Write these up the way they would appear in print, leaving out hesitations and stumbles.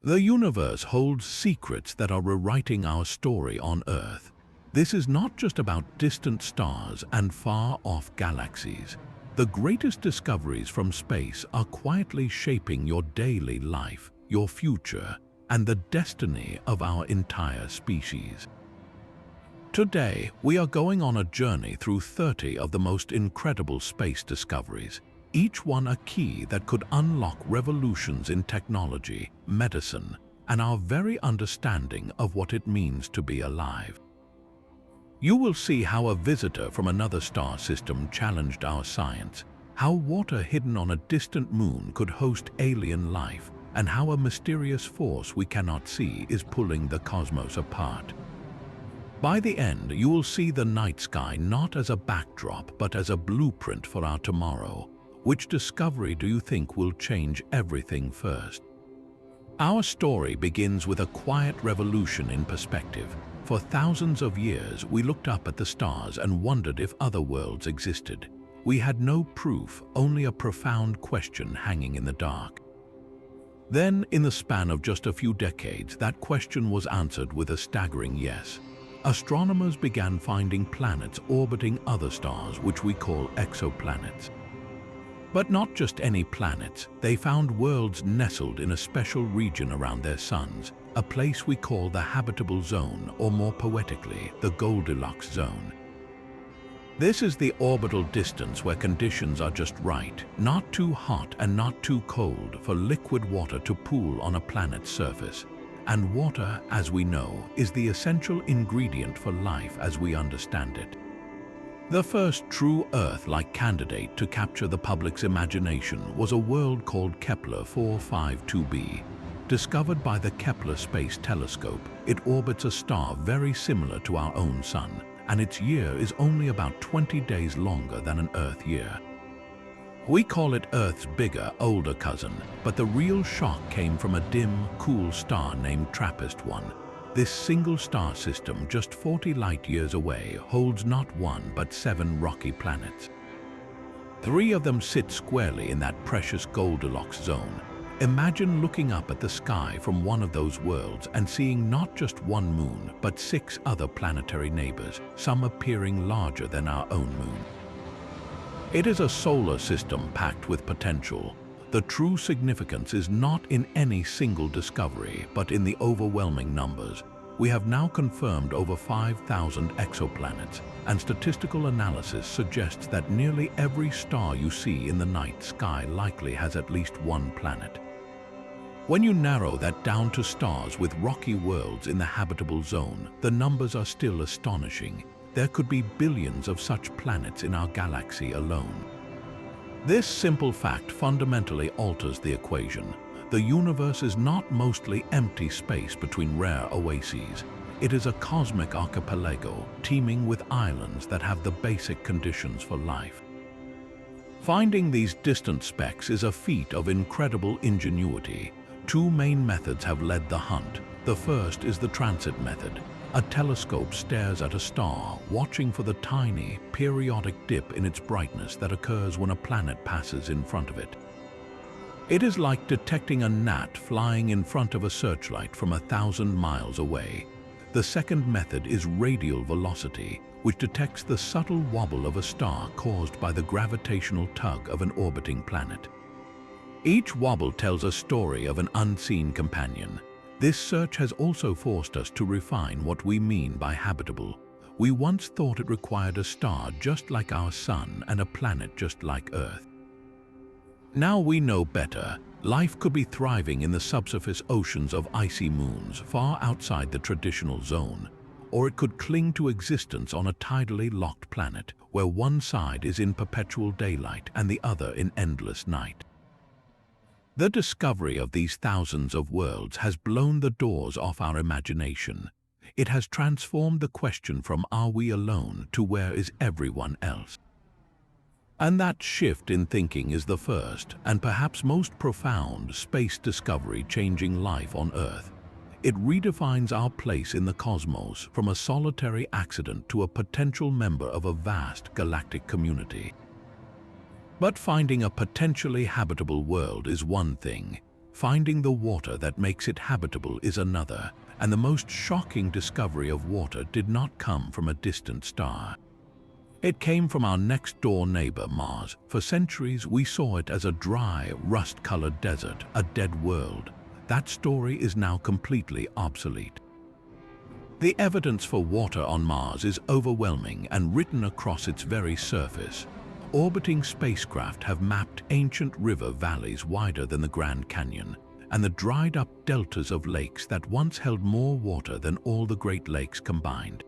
The universe holds secrets that are rewriting our story on Earth. This is not just about distant stars and far-off galaxies. The greatest discoveries from space are quietly shaping your daily life, your future, and the destiny of our entire species. Today, we are going on a journey through 30 of the most incredible space discoveries, each one a key that could unlock revolutions in technology, medicine, and our very understanding of what it means to be alive. You will see how a visitor from another star system challenged our science, how water hidden on a distant moon could host alien life, and how a mysterious force we cannot see is pulling the cosmos apart. By the end, you will see the night sky not as a backdrop but as a blueprint for our tomorrow. Which discovery do you think will change everything first? Our story begins with a quiet revolution in perspective. For thousands of years, we looked up at the stars and wondered if other worlds existed. We had no proof, only a profound question hanging in the dark. Then, in the span of just a few decades, that question was answered with a staggering yes. Astronomers began finding planets orbiting other stars, which we call exoplanets. But not just any planets, they found worlds nestled in a special region around their suns, a place we call the habitable zone, or more poetically, the Goldilocks zone. This is the orbital distance where conditions are just right, not too hot and not too cold for liquid water to pool on a planet's surface. And water, as we know, is the essential ingredient for life as we understand it. The first true Earth-like candidate to capture the public's imagination was a world called Kepler 452b. Discovered by the Kepler Space Telescope, it orbits a star very similar to our own Sun, and its year is only about 20 days longer than an Earth year. We call it Earth's bigger, older cousin, but the real shock came from a dim, cool star named TRAPPIST-1. This single star system, just 40 light-years away, holds not one but 7 rocky planets. 3 of them sit squarely in that precious Goldilocks zone. Imagine looking up at the sky from one of those worlds and seeing not just one moon, but 6 other planetary neighbors, some appearing larger than our own moon. It is a solar system packed with potential. The true significance is not in any single discovery, but in the overwhelming numbers. We have now confirmed over 5,000 exoplanets, and statistical analysis suggests that nearly every star you see in the night sky likely has at least one planet. When you narrow that down to stars with rocky worlds in the habitable zone, the numbers are still astonishing. There could be billions of such planets in our galaxy alone. This simple fact fundamentally alters the equation. The universe is not mostly empty space between rare oases. It is a cosmic archipelago teeming with islands that have the basic conditions for life. Finding these distant specks is a feat of incredible ingenuity. 2 main methods have led the hunt. The first is the transit method. A telescope stares at a star, watching for the tiny, periodic dip in its brightness that occurs when a planet passes in front of it. It is like detecting a gnat flying in front of a searchlight from 1,000 miles away. The second method is radial velocity, which detects the subtle wobble of a star caused by the gravitational tug of an orbiting planet. Each wobble tells a story of an unseen companion. This search has also forced us to refine what we mean by habitable. We once thought it required a star just like our Sun and a planet just like Earth. Now we know better. Life could be thriving in the subsurface oceans of icy moons far outside the traditional zone, or it could cling to existence on a tidally locked planet where one side is in perpetual daylight and the other in endless night. The discovery of these thousands of worlds has blown the doors off our imagination. It has transformed the question from "are we alone" to "where is everyone else?" And that shift in thinking is the first, and perhaps most profound, space discovery changing life on Earth. It redefines our place in the cosmos from a solitary accident to a potential member of a vast galactic community. But finding a potentially habitable world is one thing. Finding the water that makes it habitable is another, and the most shocking discovery of water did not come from a distant star. It came from our next-door neighbor, Mars. For centuries, we saw it as a dry, rust-colored desert, a dead world. That story is now completely obsolete. The evidence for water on Mars is overwhelming and written across its very surface. Orbiting spacecraft have mapped ancient river valleys wider than the Grand Canyon, and the dried-up deltas of lakes that once held more water than all the Great Lakes combined.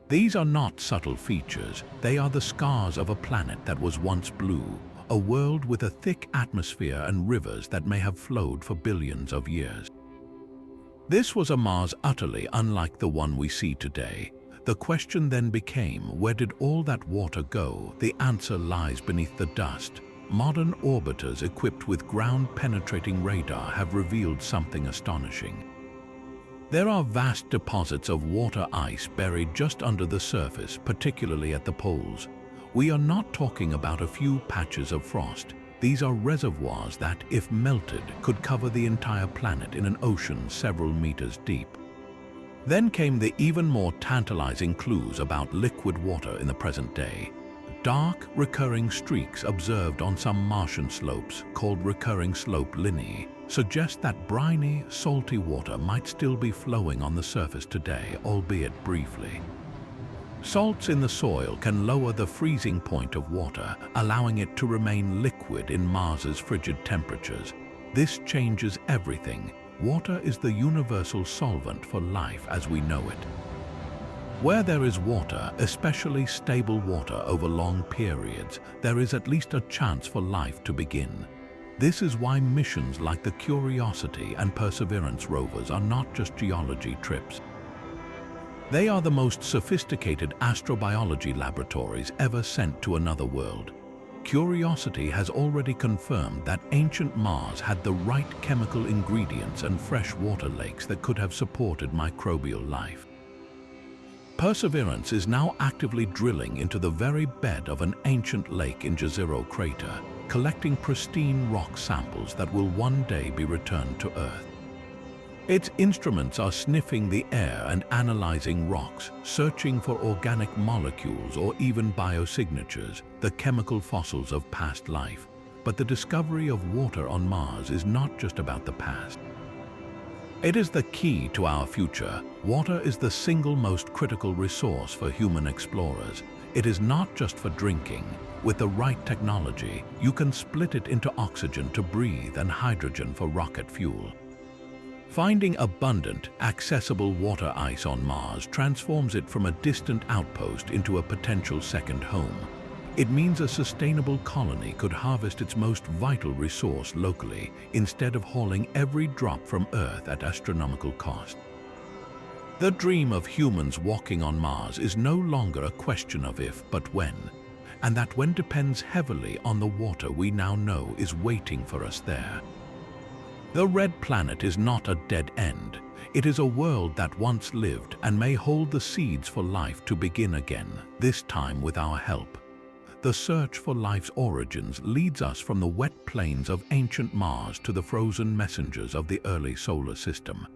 These are not subtle features, they are the scars of a planet that was once blue, a world with a thick atmosphere and rivers that may have flowed for billions of years. This was a Mars utterly unlike the one we see today. The question then became, where did all that water go? The answer lies beneath the dust. Modern orbiters equipped with ground-penetrating radar have revealed something astonishing. There are vast deposits of water ice buried just under the surface, particularly at the poles. We are not talking about a few patches of frost. These are reservoirs that, if melted, could cover the entire planet in an ocean several meters deep. Then came the even more tantalizing clues about liquid water in the present day. Dark, recurring streaks observed on some Martian slopes, called recurring slope lineae, suggest that briny, salty water might still be flowing on the surface today, albeit briefly. Salts in the soil can lower the freezing point of water, allowing it to remain liquid in Mars's frigid temperatures. This changes everything. Water is the universal solvent for life as we know it. Where there is water, especially stable water over long periods, there is at least a chance for life to begin. This is why missions like the Curiosity and Perseverance rovers are not just geology trips. They are the most sophisticated astrobiology laboratories ever sent to another world. Curiosity has already confirmed that ancient Mars had the right chemical ingredients and fresh water lakes that could have supported microbial life. Perseverance is now actively drilling into the very bed of an ancient lake in Jezero crater, collecting pristine rock samples that will one day be returned to Earth. Its instruments are sniffing the air and analyzing rocks, searching for organic molecules or even biosignatures, the chemical fossils of past life. But the discovery of water on Mars is not just about the past. It is the key to our future. Water is the single most critical resource for human explorers. It is not just for drinking. With the right technology, you can split it into oxygen to breathe and hydrogen for rocket fuel. Finding abundant, accessible water ice on Mars transforms it from a distant outpost into a potential second home. It means a sustainable colony could harvest its most vital resource locally, instead of hauling every drop from Earth at astronomical cost. The dream of humans walking on Mars is no longer a question of if, but when. And that when depends heavily on the water we now know is waiting for us there. The red planet is not a dead end. It is a world that once lived and may hold the seeds for life to begin again, this time with our help. The search for life's origins leads us from the wet plains of ancient Mars to the frozen messengers of the early solar system.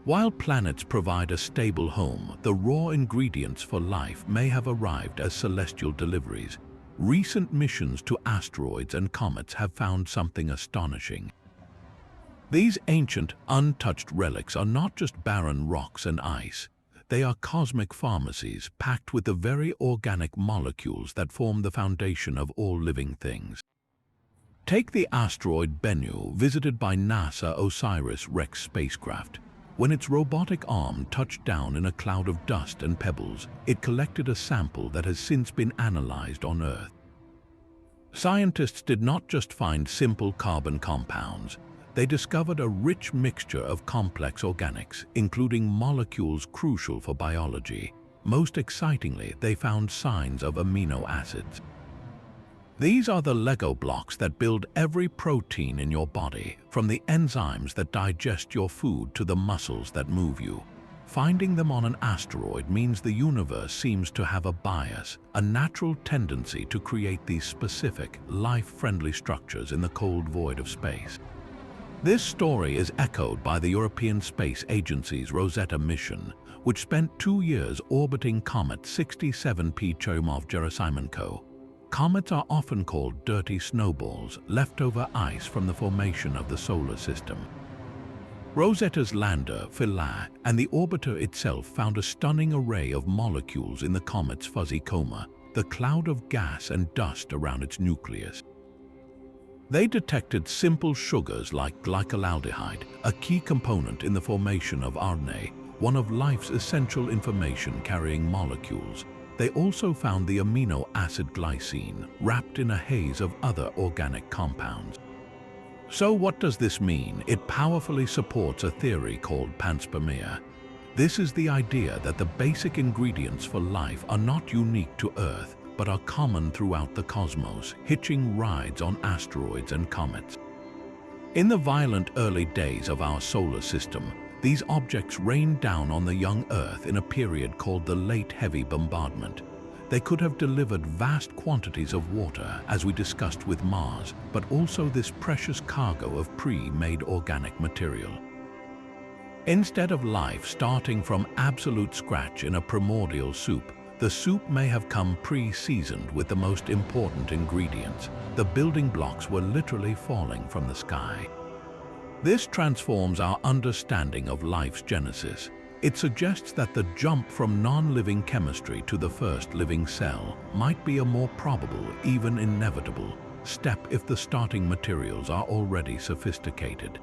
While planets provide a stable home, the raw ingredients for life may have arrived as celestial deliveries. Recent missions to asteroids and comets have found something astonishing. These ancient, untouched relics are not just barren rocks and ice. They are cosmic pharmacies packed with the very organic molecules that form the foundation of all living things. Take the asteroid Bennu, visited by NASA OSIRIS-REx spacecraft. When its robotic arm touched down in a cloud of dust and pebbles, it collected a sample that has since been analyzed on Earth. Scientists did not just find simple carbon compounds. They discovered a rich mixture of complex organics, including molecules crucial for biology. Most excitingly, they found signs of amino acids. These are the Lego blocks that build every protein in your body, from the enzymes that digest your food to the muscles that move you. Finding them on an asteroid means the universe seems to have a bias, a natural tendency to create these specific, life-friendly structures in the cold void of space. This story is echoed by the European Space Agency's Rosetta mission, which spent 2 years orbiting comet 67P Churyumov-Gerasimenko. Comets are often called dirty snowballs, leftover ice from the formation of the solar system. Rosetta's lander, Philae, and the orbiter itself found a stunning array of molecules in the comet's fuzzy coma, the cloud of gas and dust around its nucleus. They detected simple sugars like glycolaldehyde, a key component in the formation of RNA, one of life's essential information-carrying molecules. They also found the amino acid glycine, wrapped in a haze of other organic compounds. So what does this mean? It powerfully supports a theory called panspermia. This is the idea that the basic ingredients for life are not unique to Earth, but are common throughout the cosmos, hitching rides on asteroids and comets. In the violent early days of our solar system, these objects rained down on the young Earth in a period called the Late Heavy Bombardment. They could have delivered vast quantities of water, as we discussed with Mars, but also this precious cargo of pre-made organic material. Instead of life starting from absolute scratch in a primordial soup, the soup may have come pre-seasoned with the most important ingredients. The building blocks were literally falling from the sky. This transforms our understanding of life's genesis. It suggests that the jump from non-living chemistry to the first living cell might be a more probable, even inevitable, step if the starting materials are already sophisticated.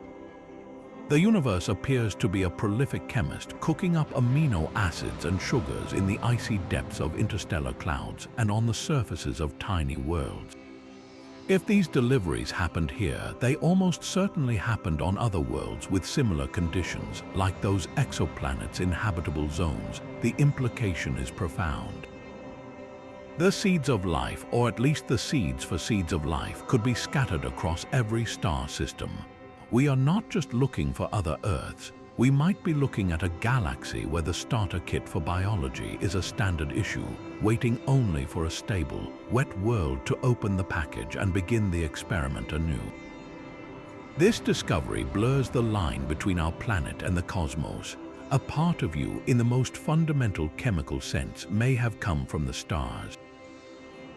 The universe appears to be a prolific chemist, cooking up amino acids and sugars in the icy depths of interstellar clouds and on the surfaces of tiny worlds. If these deliveries happened here, they almost certainly happened on other worlds with similar conditions, like those exoplanets in habitable zones. The implication is profound. The seeds of life, or at least the seeds for seeds of life, could be scattered across every star system. We are not just looking for other Earths. We might be looking at a galaxy where the starter kit for biology is a standard issue, waiting only for a stable, wet world to open the package and begin the experiment anew. This discovery blurs the line between our planet and the cosmos. A part of you, in the most fundamental chemical sense, may have come from the stars.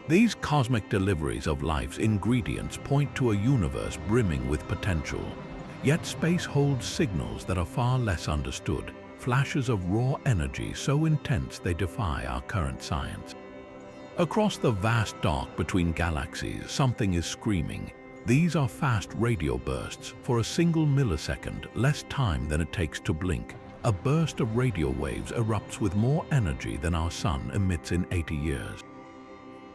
These cosmic deliveries of life's ingredients point to a universe brimming with potential. Yet space holds signals that are far less understood, flashes of raw energy so intense they defy our current science. Across the vast dark between galaxies, something is screaming. These are fast radio bursts. For a single millisecond, less time than it takes to blink, a burst of radio waves erupts with more energy than our sun emits in 80 years.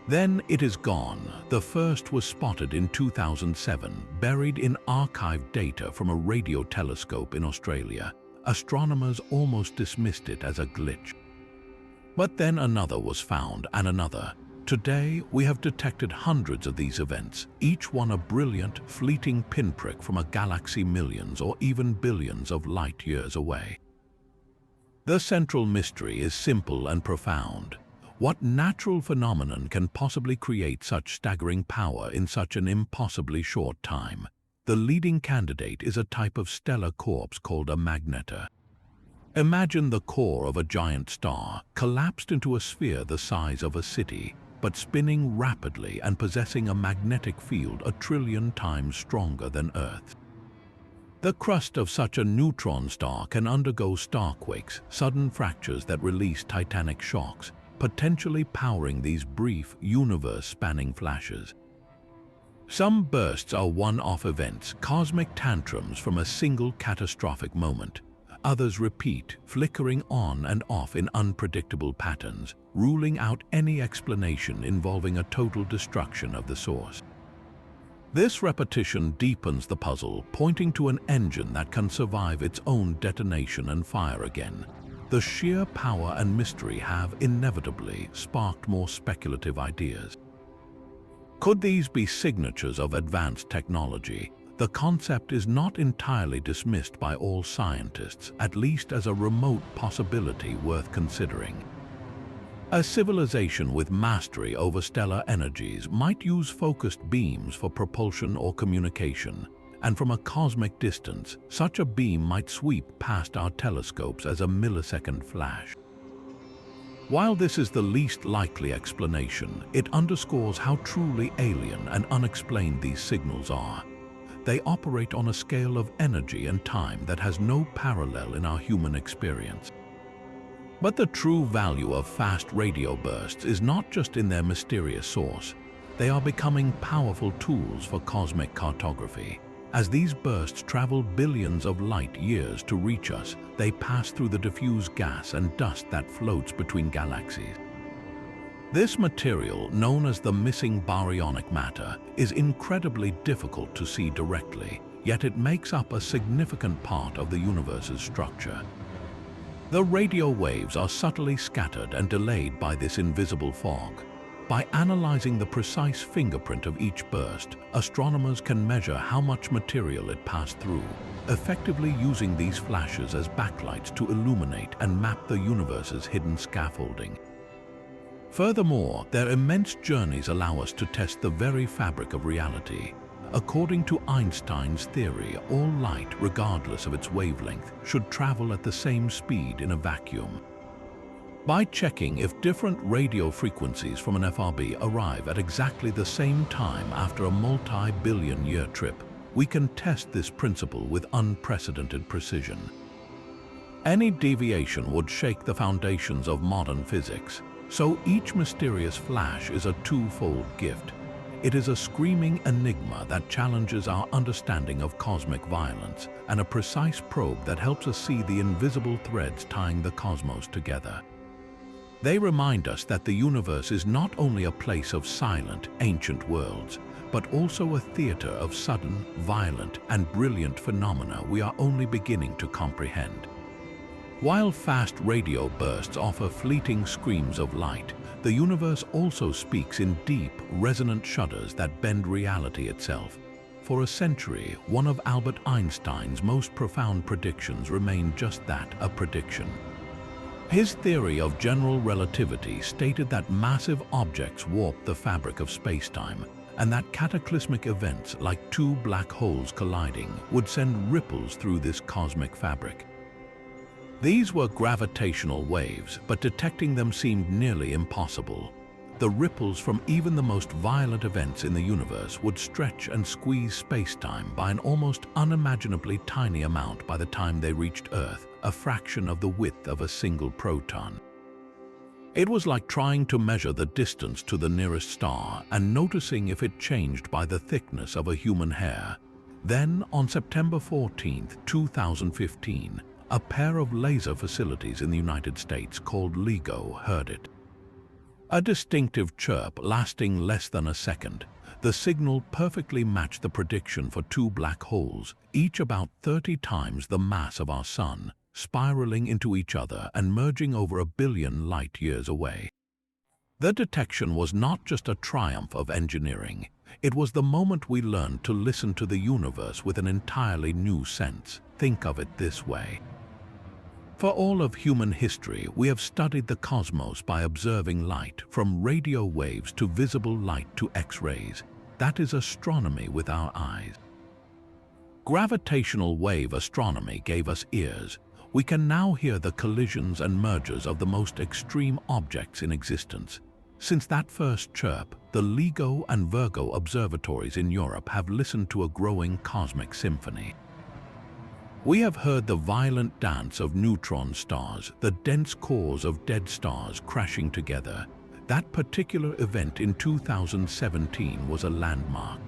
Then it is gone. The first was spotted in 2007, buried in archived data from a radio telescope in Australia. Astronomers almost dismissed it as a glitch. But then another was found, and another. Today, we have detected hundreds of these events, each one a brilliant, fleeting pinprick from a galaxy millions or even billions of light years away. The central mystery is simple and profound. What natural phenomenon can possibly create such staggering power in such an impossibly short time? The leading candidate is a type of stellar corpse called a magnetar. Imagine the core of a giant star, collapsed into a sphere the size of a city, but spinning rapidly and possessing a magnetic field 1 trillion times stronger than Earth. The crust of such a neutron star can undergo starquakes, sudden fractures that release titanic shocks, potentially powering these brief, universe-spanning flashes. Some bursts are one-off events, cosmic tantrums from a single catastrophic moment. Others repeat, flickering on and off in unpredictable patterns, ruling out any explanation involving a total destruction of the source. This repetition deepens the puzzle, pointing to an engine that can survive its own detonation and fire again. The sheer power and mystery have inevitably sparked more speculative ideas. Could these be signatures of advanced technology? The concept is not entirely dismissed by all scientists, at least as a remote possibility worth considering. A civilization with mastery over stellar energies might use focused beams for propulsion or communication. and from a cosmic distance, such a beam might sweep past our telescopes as a millisecond flash. While this is the least likely explanation, it underscores how truly alien and unexplained these signals are. They operate on a scale of energy and time that has no parallel in our human experience. But the true value of fast radio bursts is not just in their mysterious source. They are becoming powerful tools for cosmic cartography. As these bursts travel billions of light years to reach us, they pass through the diffuse gas and dust that floats between galaxies. This material, known as the missing baryonic matter, is incredibly difficult to see directly, yet it makes up a significant part of the universe's structure. The radio waves are subtly scattered and delayed by this invisible fog. By analyzing the precise fingerprint of each burst, astronomers can measure how much material it passed through, effectively using these flashes as backlights to illuminate and map the universe's hidden scaffolding. Furthermore, their immense journeys allow us to test the very fabric of reality. According to Einstein's theory, all light, regardless of its wavelength, should travel at the same speed in a vacuum. By checking if different radio frequencies from an FRB arrive at exactly the same time after a multi-billion-year trip, we can test this principle with unprecedented precision. Any deviation would shake the foundations of modern physics, so each mysterious flash is a twofold gift. It is a screaming enigma that challenges our understanding of cosmic violence, and a precise probe that helps us see the invisible threads tying the cosmos together. They remind us that the universe is not only a place of silent, ancient worlds, but also a theater of sudden, violent, and brilliant phenomena we are only beginning to comprehend. While fast radio bursts offer fleeting screams of light, the universe also speaks in deep, resonant shudders that bend reality itself. For a century, one of Albert Einstein's most profound predictions remained just that, a prediction. His theory of general relativity stated that massive objects warp the fabric of space-time, and that cataclysmic events like two black holes colliding would send ripples through this cosmic fabric. These were gravitational waves, but detecting them seemed nearly impossible. The ripples from even the most violent events in the universe would stretch and squeeze space-time by an almost unimaginably tiny amount by the time they reached Earth, a fraction of the width of a single proton. It was like trying to measure the distance to the nearest star and noticing if it changed by the thickness of a human hair. Then, on September 14, 2015, a pair of laser facilities in the United States called LIGO heard it. A distinctive chirp lasting less than a second. The signal perfectly matched the prediction for two black holes, each about 30 times the mass of our Sun, spiraling into each other and merging over 1 billion light-years away. The detection was not just a triumph of engineering. It was the moment we learned to listen to the universe with an entirely new sense. Think of it this way. For all of human history, we have studied the cosmos by observing light, from radio waves to visible light to X-rays. That is astronomy with our eyes. Gravitational wave astronomy gave us ears. We can now hear the collisions and mergers of the most extreme objects in existence. Since that first chirp, the LIGO and Virgo observatories in Europe have listened to a growing cosmic symphony. We have heard the violent dance of neutron stars, the dense cores of dead stars crashing together. That particular event in 2017 was a landmark.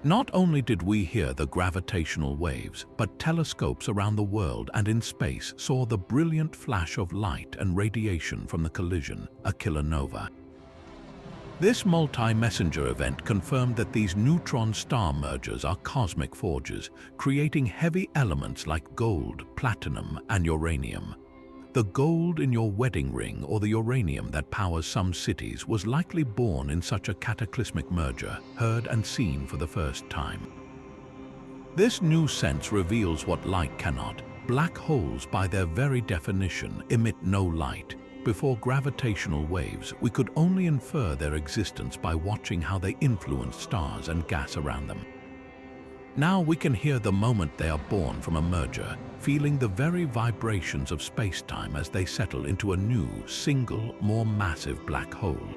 Not only did we hear the gravitational waves, but telescopes around the world and in space saw the brilliant flash of light and radiation from the collision, a kilonova. This multi-messenger event confirmed that these neutron star mergers are cosmic forges, creating heavy elements like gold, platinum, and uranium. The gold in your wedding ring or the uranium that powers some cities was likely born in such a cataclysmic merger, heard and seen for the first time. This new sense reveals what light cannot. Black holes, by their very definition, emit no light. Before gravitational waves, we could only infer their existence by watching how they influenced stars and gas around them. Now we can hear the moment they are born from a merger, feeling the very vibrations of space-time as they settle into a new, single, more massive black hole.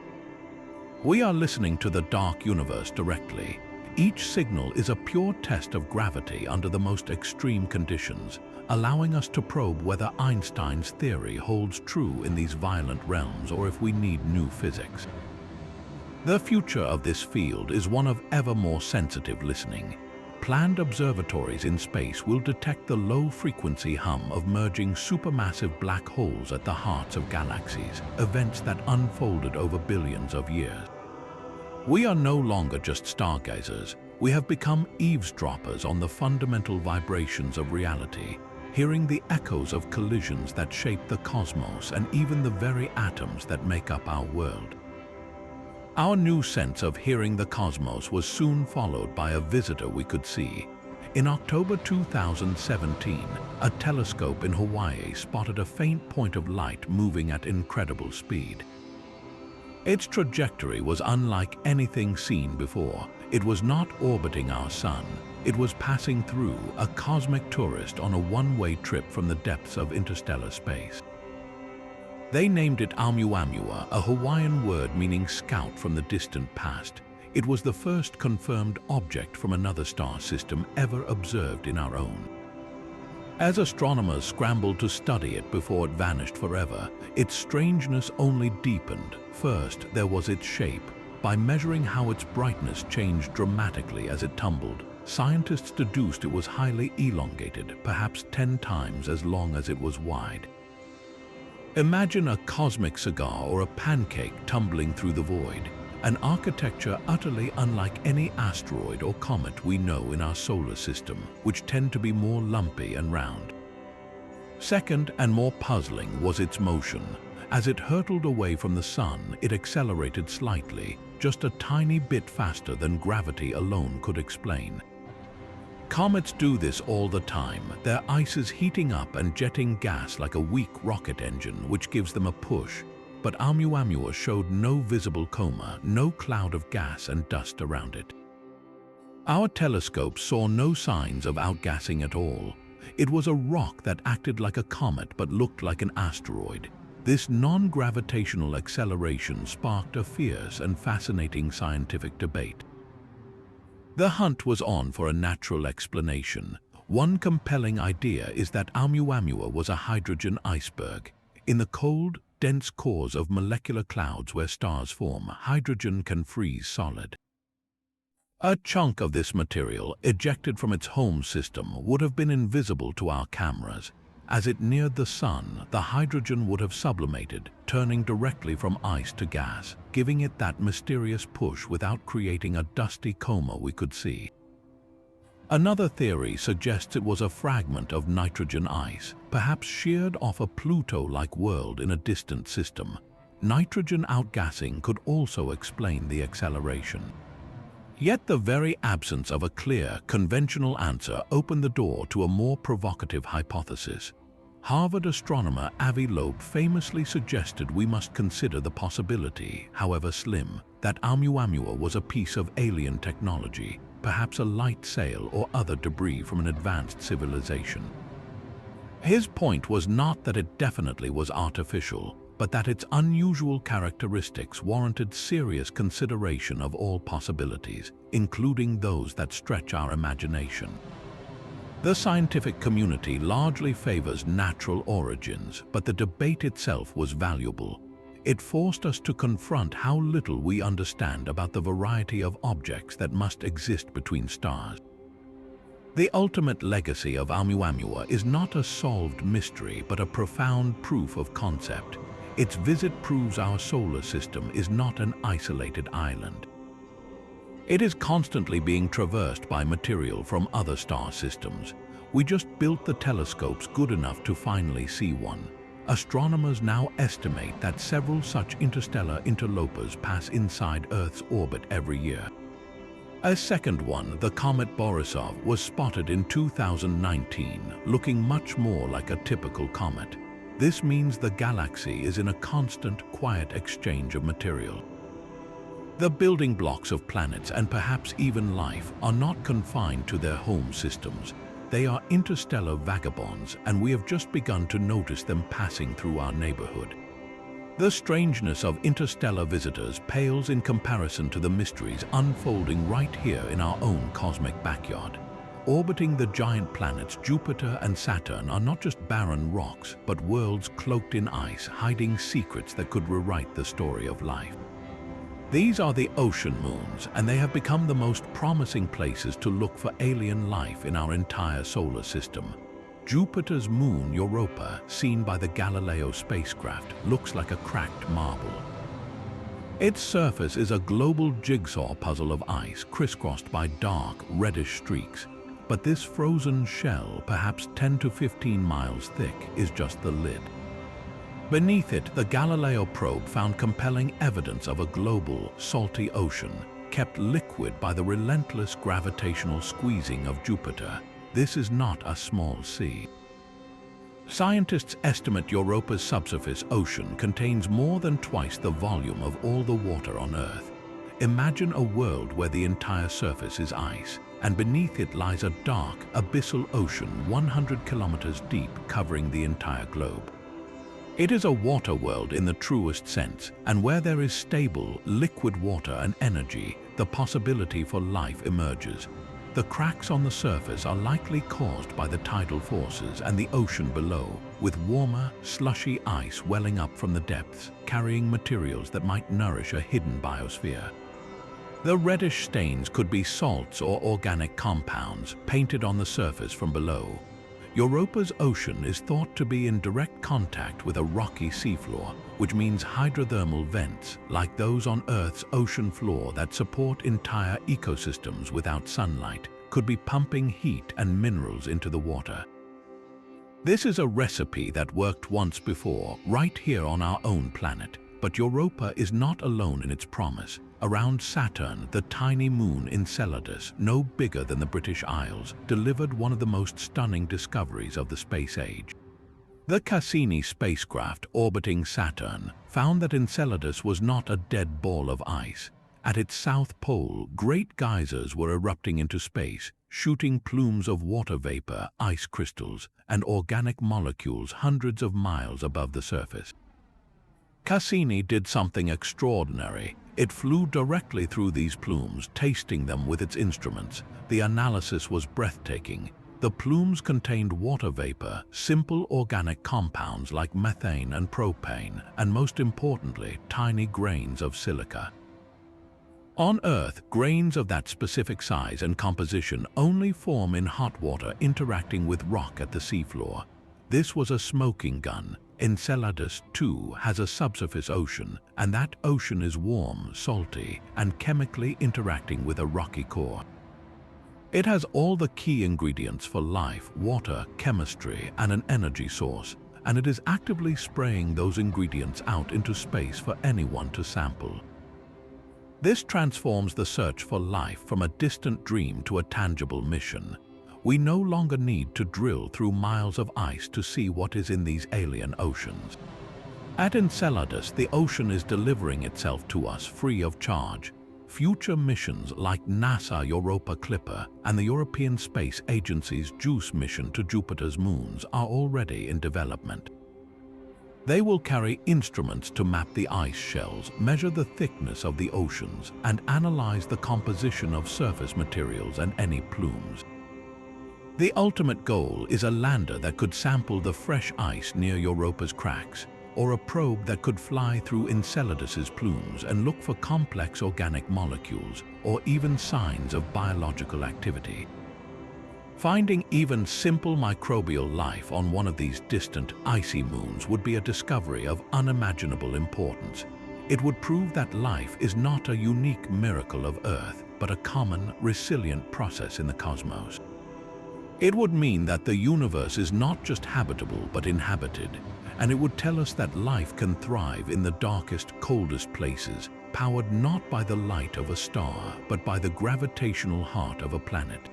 We are listening to the dark universe directly. Each signal is a pure test of gravity under the most extreme conditions, allowing us to probe whether Einstein's theory holds true in these violent realms or if we need new physics. The future of this field is one of ever more sensitive listening. Planned observatories in space will detect the low-frequency hum of merging supermassive black holes at the hearts of galaxies, events that unfolded over billions of years. We are no longer just stargazers. We have become eavesdroppers on the fundamental vibrations of reality, hearing the echoes of collisions that shape the cosmos and even the very atoms that make up our world. Our new sense of hearing the cosmos was soon followed by a visitor we could see. In October 2017, a telescope in Hawaii spotted a faint point of light moving at incredible speed. Its trajectory was unlike anything seen before. It was not orbiting our sun. It was passing through, a cosmic tourist on a one-way trip from the depths of interstellar space. They named it Oumuamua, a Hawaiian word meaning scout from the distant past. It was the first confirmed object from another star system ever observed in our own. As astronomers scrambled to study it before it vanished forever, its strangeness only deepened. First, there was its shape. By measuring how its brightness changed dramatically as it tumbled, scientists deduced it was highly elongated, perhaps 10 times as long as it was wide. Imagine a cosmic cigar or a pancake tumbling through the void, an architecture utterly unlike any asteroid or comet we know in our solar system, which tend to be more lumpy and round. Second, and more puzzling, was its motion. As it hurtled away from the sun, it accelerated slightly, just a tiny bit faster than gravity alone could explain. Comets do this all the time. Their ice is heating up and jetting gas like a weak rocket engine, which gives them a push. But Oumuamua showed no visible coma, no cloud of gas and dust around it. Our telescope saw no signs of outgassing at all. It was a rock that acted like a comet but looked like an asteroid. This non-gravitational acceleration sparked a fierce and fascinating scientific debate. The hunt was on for a natural explanation. One compelling idea is that Oumuamua was a hydrogen iceberg. In the cold, dense cores of molecular clouds where stars form, hydrogen can freeze solid. A chunk of this material, ejected from its home system, would have been invisible to our cameras. As it neared the sun, the hydrogen would have sublimated, turning directly from ice to gas, giving it that mysterious push without creating a dusty coma we could see. Another theory suggests it was a fragment of nitrogen ice, perhaps sheared off a Pluto-like world in a distant system. Nitrogen outgassing could also explain the acceleration. Yet the very absence of a clear, conventional answer opened the door to a more provocative hypothesis. Harvard astronomer Avi Loeb famously suggested we must consider the possibility, however slim, that Oumuamua was a piece of alien technology, perhaps a light sail or other debris from an advanced civilization. His point was not that it definitely was artificial, but that its unusual characteristics warranted serious consideration of all possibilities, including those that stretch our imagination. The scientific community largely favors natural origins, but the debate itself was valuable. It forced us to confront how little we understand about the variety of objects that must exist between stars. The ultimate legacy of Oumuamua is not a solved mystery, but a profound proof of concept. Its visit proves our solar system is not an isolated island. It is constantly being traversed by material from other star systems. We just built the telescopes good enough to finally see one. Astronomers now estimate that several such interstellar interlopers pass inside Earth's orbit every year. A second one, the comet Borisov, was spotted in 2019, looking much more like a typical comet. This means the galaxy is in a constant, quiet exchange of material. The building blocks of planets and perhaps even life are not confined to their home systems. They are interstellar vagabonds, and we have just begun to notice them passing through our neighborhood. The strangeness of interstellar visitors pales in comparison to the mysteries unfolding right here in our own cosmic backyard. Orbiting the giant planets Jupiter and Saturn are not just barren rocks, but worlds cloaked in ice, hiding secrets that could rewrite the story of life. These are the ocean moons, and they have become the most promising places to look for alien life in our entire solar system. Jupiter's moon, Europa, seen by the Galileo spacecraft, looks like a cracked marble. Its surface is a global jigsaw puzzle of ice crisscrossed by dark, reddish streaks. But this frozen shell, perhaps 10 to 15 miles thick, is just the lid. Beneath it, the Galileo probe found compelling evidence of a global, salty ocean, kept liquid by the relentless gravitational squeezing of Jupiter. This is not a small sea. Scientists estimate Europa's subsurface ocean contains more than twice the volume of all the water on Earth. Imagine a world where the entire surface is ice, and beneath it lies a dark, abyssal ocean 100 kilometers deep, covering the entire globe. It is a water world in the truest sense, and where there is stable, liquid water and energy, the possibility for life emerges. The cracks on the surface are likely caused by the tidal forces and the ocean below, with warmer, slushy ice welling up from the depths, carrying materials that might nourish a hidden biosphere. The reddish stains could be salts or organic compounds painted on the surface from below. Europa's ocean is thought to be in direct contact with a rocky seafloor, which means hydrothermal vents, like those on Earth's ocean floor that support entire ecosystems without sunlight, could be pumping heat and minerals into the water. This is a recipe that worked once before, right here on our own planet. But Europa is not alone in its promise. Around Saturn, the tiny moon Enceladus, no bigger than the British Isles, delivered one of the most stunning discoveries of the space age. The Cassini spacecraft orbiting Saturn found that Enceladus was not a dead ball of ice. At its south pole, great geysers were erupting into space, shooting plumes of water vapor, ice crystals, and organic molecules hundreds of miles above the surface. Cassini did something extraordinary. It flew directly through these plumes, tasting them with its instruments. The analysis was breathtaking. The plumes contained water vapor, simple organic compounds like methane and propane, and most importantly, tiny grains of silica. On Earth, grains of that specific size and composition only form in hot water interacting with rock at the seafloor. This was a smoking gun. Enceladus, too, has a subsurface ocean, and that ocean is warm, salty, and chemically interacting with a rocky core. It has all the key ingredients for life: water, chemistry, and an energy source, and it is actively spraying those ingredients out into space for anyone to sample. This transforms the search for life from a distant dream to a tangible mission. We no longer need to drill through miles of ice to see what is in these alien oceans. At Enceladus, the ocean is delivering itself to us free of charge. Future missions like NASA Europa Clipper and the European Space Agency's JUICE mission to Jupiter's moons are already in development. They will carry instruments to map the ice shells, measure the thickness of the oceans, and analyze the composition of surface materials and any plumes. The ultimate goal is a lander that could sample the fresh ice near Europa's cracks, or a probe that could fly through Enceladus's plumes and look for complex organic molecules or even signs of biological activity. Finding even simple microbial life on one of these distant, icy moons would be a discovery of unimaginable importance. It would prove that life is not a unique miracle of Earth, but a common, resilient process in the cosmos. It would mean that the universe is not just habitable but inhabited, and it would tell us that life can thrive in the darkest, coldest places, powered not by the light of a star but by the gravitational heart of a planet.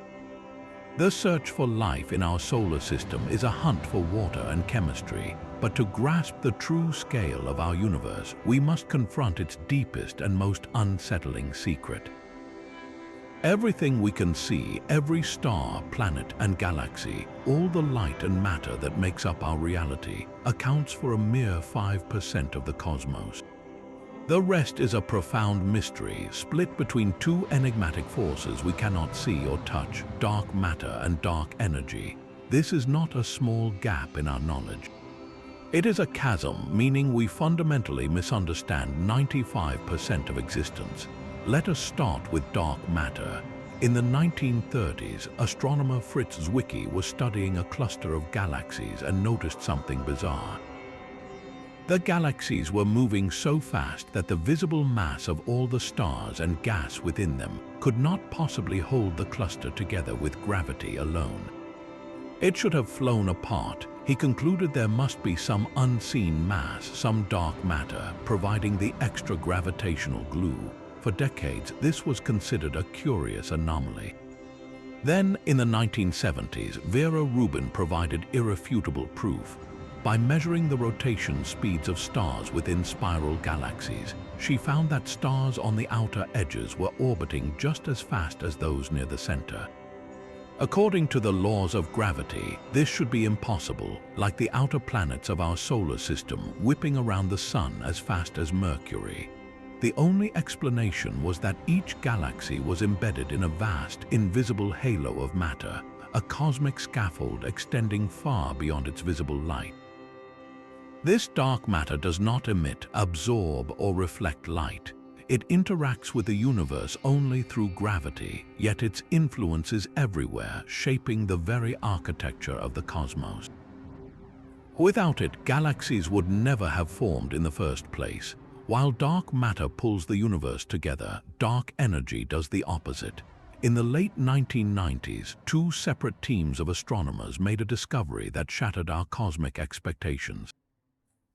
The search for life in our solar system is a hunt for water and chemistry, but to grasp the true scale of our universe, we must confront its deepest and most unsettling secret. Everything we can see, every star, planet, and galaxy, all the light and matter that makes up our reality, accounts for a mere 5% of the cosmos. The rest is a profound mystery, split between two enigmatic forces we cannot see or touch, dark matter and dark energy. This is not a small gap in our knowledge. It is a chasm, meaning we fundamentally misunderstand 95% of existence. Let us start with dark matter. In the 1930s, astronomer Fritz Zwicky was studying a cluster of galaxies and noticed something bizarre. The galaxies were moving so fast that the visible mass of all the stars and gas within them could not possibly hold the cluster together with gravity alone. It should have flown apart. He concluded there must be some unseen mass, some dark matter, providing the extra gravitational glue. For decades, this was considered a curious anomaly. Then, in the 1970s, Vera Rubin provided irrefutable proof. By measuring the rotation speeds of stars within spiral galaxies, she found that stars on the outer edges were orbiting just as fast as those near the center. According to the laws of gravity, this should be impossible, like the outer planets of our solar system whipping around the Sun as fast as Mercury. The only explanation was that each galaxy was embedded in a vast, invisible halo of matter, a cosmic scaffold extending far beyond its visible light. This dark matter does not emit, absorb, or reflect light. It interacts with the universe only through gravity, yet its influence is everywhere, shaping the very architecture of the cosmos. Without it, galaxies would never have formed in the first place. While dark matter pulls the universe together, dark energy does the opposite. In the late 1990s, two separate teams of astronomers made a discovery that shattered our cosmic expectations.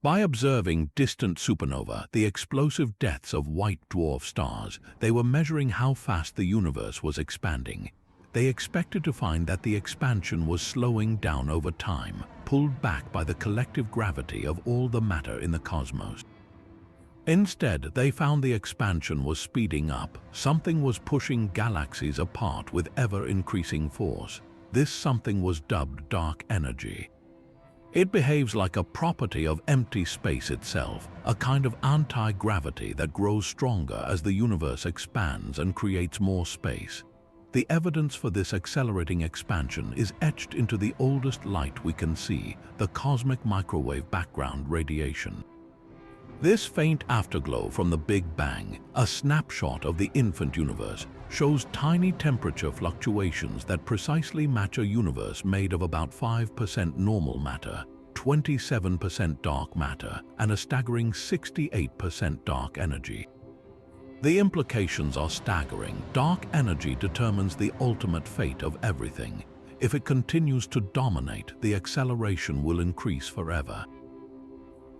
By observing distant supernovae, the explosive deaths of white dwarf stars, they were measuring how fast the universe was expanding. They expected to find that the expansion was slowing down over time, pulled back by the collective gravity of all the matter in the cosmos. Instead, they found the expansion was speeding up. Something was pushing galaxies apart with ever-increasing force. This something was dubbed dark energy. It behaves like a property of empty space itself, a kind of anti-gravity that grows stronger as the universe expands and creates more space. The evidence for this accelerating expansion is etched into the oldest light we can see, the cosmic microwave background radiation. This faint afterglow from the Big Bang, a snapshot of the infant universe, shows tiny temperature fluctuations that precisely match a universe made of about 5% normal matter, 27% dark matter, and a staggering 68% dark energy. The implications are staggering. Dark energy determines the ultimate fate of everything. If it continues to dominate, the acceleration will increase forever.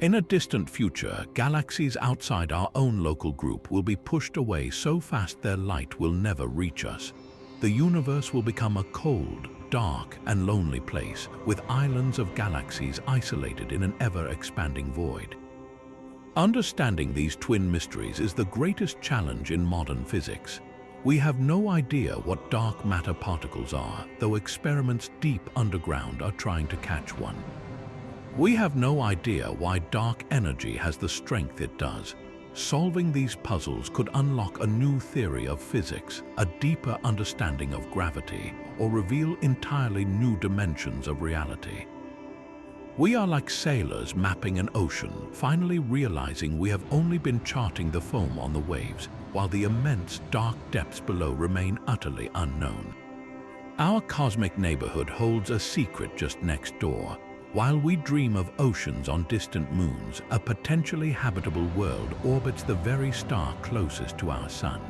In a distant future, galaxies outside our own local group will be pushed away so fast their light will never reach us. The universe will become a cold, dark, and lonely place, with islands of galaxies isolated in an ever-expanding void. Understanding these twin mysteries is the greatest challenge in modern physics. We have no idea what dark matter particles are, though experiments deep underground are trying to catch one. We have no idea why dark energy has the strength it does. Solving these puzzles could unlock a new theory of physics, a deeper understanding of gravity, or reveal entirely new dimensions of reality. We are like sailors mapping an ocean, finally realizing we have only been charting the foam on the waves, while the immense dark depths below remain utterly unknown. Our cosmic neighborhood holds a secret just next door. While we dream of oceans on distant moons, a potentially habitable world orbits the very star closest to our Sun.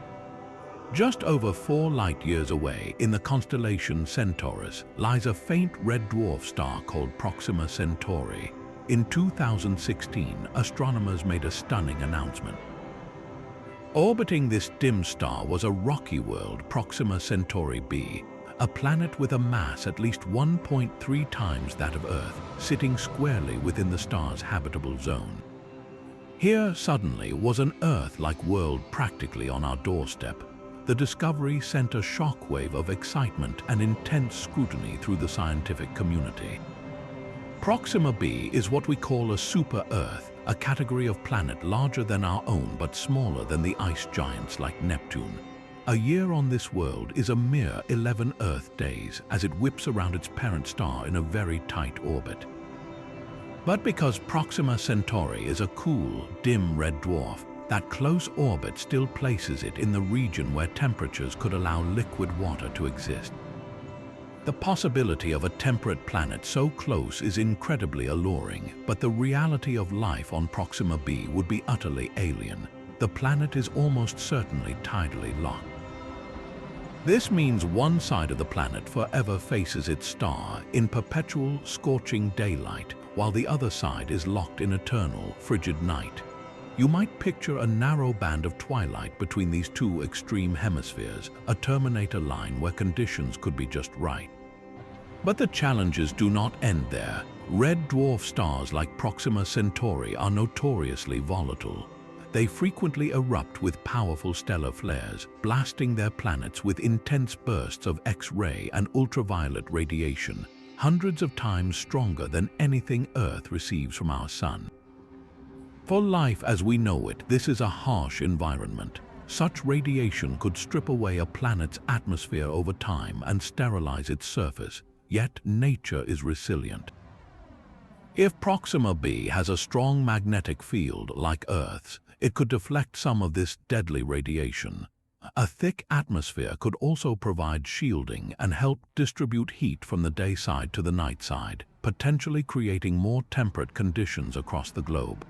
Just over 4 light-years away, in the constellation Centaurus, lies a faint red dwarf star called Proxima Centauri. In 2016, astronomers made a stunning announcement. Orbiting this dim star was a rocky world, Proxima Centauri b, a planet with a mass at least 1.3 times that of Earth, sitting squarely within the star's habitable zone. Here, suddenly, was an Earth-like world practically on our doorstep. The discovery sent a shockwave of excitement and intense scrutiny through the scientific community. Proxima b is what we call a super-Earth, a category of planet larger than our own but smaller than the ice giants like Neptune. A year on this world is a mere 11 Earth days as it whips around its parent star in a very tight orbit. But because Proxima Centauri is a cool, dim red dwarf, that close orbit still places it in the region where temperatures could allow liquid water to exist. The possibility of a temperate planet so close is incredibly alluring, but the reality of life on Proxima b would be utterly alien. The planet is almost certainly tidally locked. This means one side of the planet forever faces its star in perpetual, scorching daylight, while the other side is locked in eternal, frigid night. You might picture a narrow band of twilight between these two extreme hemispheres, a Terminator line where conditions could be just right. But the challenges do not end there. Red dwarf stars like Proxima Centauri are notoriously volatile. They frequently erupt with powerful stellar flares, blasting their planets with intense bursts of X-ray and ultraviolet radiation, hundreds of times stronger than anything Earth receives from our Sun. For life as we know it, this is a harsh environment. Such radiation could strip away a planet's atmosphere over time and sterilize its surface, yet nature is resilient. If Proxima b has a strong magnetic field like Earth's, it could deflect some of this deadly radiation. A thick atmosphere could also provide shielding and help distribute heat from the day side to the night side, potentially creating more temperate conditions across the globe.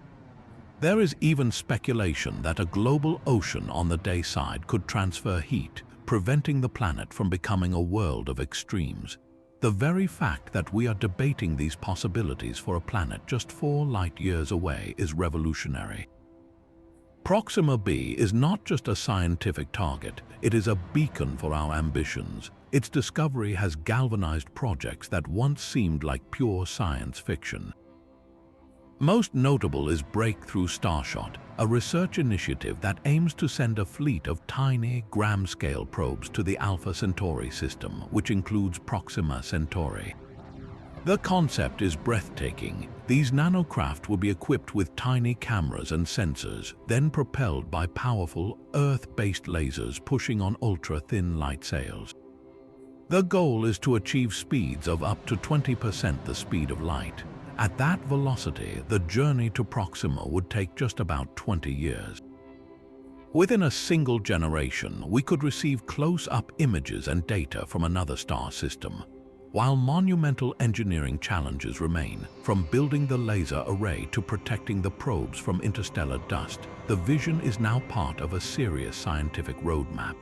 There is even speculation that a global ocean on the day side could transfer heat, preventing the planet from becoming a world of extremes. The very fact that we are debating these possibilities for a planet just 4 light-years away is revolutionary. Proxima b is not just a scientific target, it is a beacon for our ambitions. Its discovery has galvanized projects that once seemed like pure science fiction. Most notable is Breakthrough Starshot, a research initiative that aims to send a fleet of tiny, gram-scale probes to the Alpha Centauri system, which includes Proxima Centauri. The concept is breathtaking. These nanocraft will be equipped with tiny cameras and sensors, then propelled by powerful, Earth-based lasers pushing on ultra-thin light sails. The goal is to achieve speeds of up to 20% the speed of light. At that velocity, the journey to Proxima would take just about 20 years. Within a single generation, we could receive close-up images and data from another star system. While monumental engineering challenges remain, from building the laser array to protecting the probes from interstellar dust, the vision is now part of a serious scientific roadmap.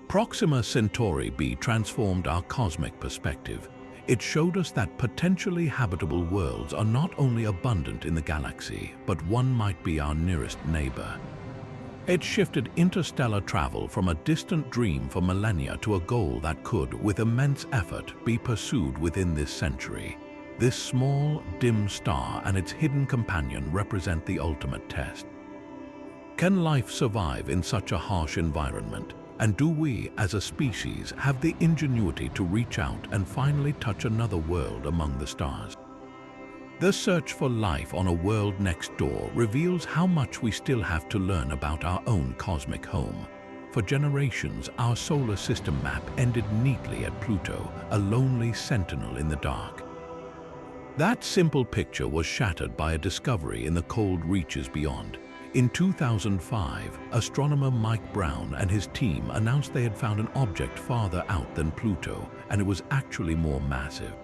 Proxima Centauri b transformed our cosmic perspective. It showed us that potentially habitable worlds are not only abundant in the galaxy, but one might be our nearest neighbor. It shifted interstellar travel from a distant dream for millennia to a goal that could, with immense effort, be pursued within this century. This small, dim star and its hidden companion represent the ultimate test. Can life survive in such a harsh environment? And do we, as a species, have the ingenuity to reach out and finally touch another world among the stars? The search for life on a world next door reveals how much we still have to learn about our own cosmic home. For generations, our solar system map ended neatly at Pluto, a lonely sentinel in the dark. That simple picture was shattered by a discovery in the cold reaches beyond. In 2005, astronomer Mike Brown and his team announced they had found an object farther out than Pluto, and it was actually more massive.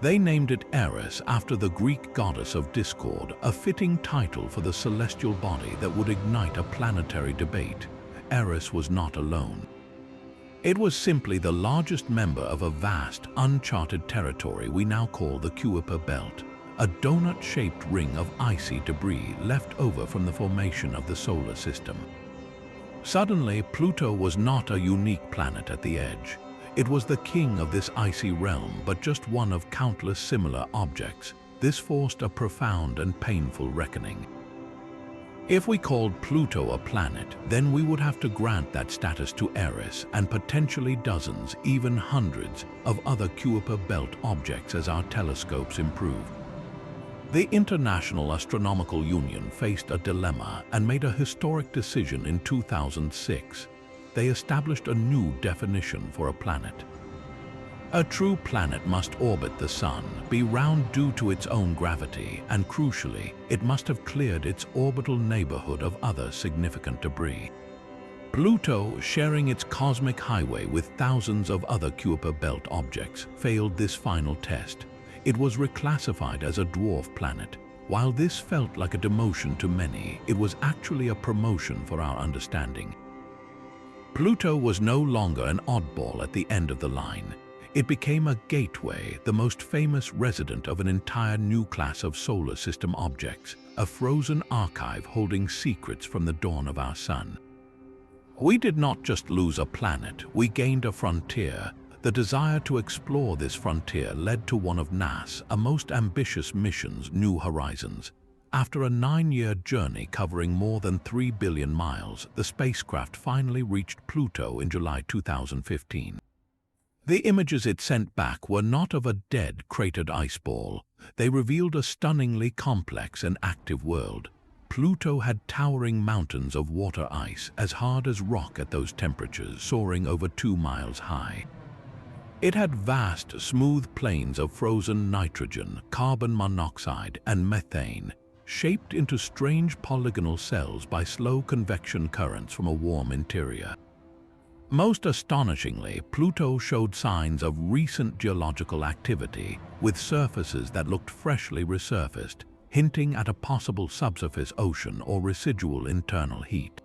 They named it Eris after the Greek goddess of discord, a fitting title for the celestial body that would ignite a planetary debate. Eris was not alone. It was simply the largest member of a vast, uncharted territory we now call the Kuiper Belt, a donut-shaped ring of icy debris left over from the formation of the solar system. Suddenly, Pluto was not a unique planet at the edge. It was the king of this icy realm, but just one of countless similar objects. This forced a profound and painful reckoning. If we called Pluto a planet, then we would have to grant that status to Eris and potentially dozens, even hundreds, of other Kuiper belt objects as our telescopes improved. The International Astronomical Union faced a dilemma and made a historic decision in 2006. They established a new definition for a planet. A true planet must orbit the Sun, be round due to its own gravity, and crucially, it must have cleared its orbital neighborhood of other significant debris. Pluto, sharing its cosmic highway with thousands of other Kuiper belt objects, failed this final test. It was reclassified as a dwarf planet. While this felt like a demotion to many, it was actually a promotion for our understanding. Pluto was no longer an oddball at the end of the line. It became a gateway, the most famous resident of an entire new class of solar system objects, a frozen archive holding secrets from the dawn of our sun. We did not just lose a planet, we gained a frontier. The desire to explore this frontier led to one of NASA's most ambitious missions, New Horizons. After a 9-year journey covering more than 3 billion miles, the spacecraft finally reached Pluto in July 2015. The images it sent back were not of a dead, cratered ice ball. They revealed a stunningly complex and active world. Pluto had towering mountains of water ice, as hard as rock at those temperatures, soaring over 2 miles high. It had vast, smooth plains of frozen nitrogen, carbon monoxide, and methane, shaped into strange polygonal cells by slow convection currents from a warm interior. Most astonishingly, Pluto showed signs of recent geological activity, with surfaces that looked freshly resurfaced, hinting at a possible subsurface ocean or residual internal heat.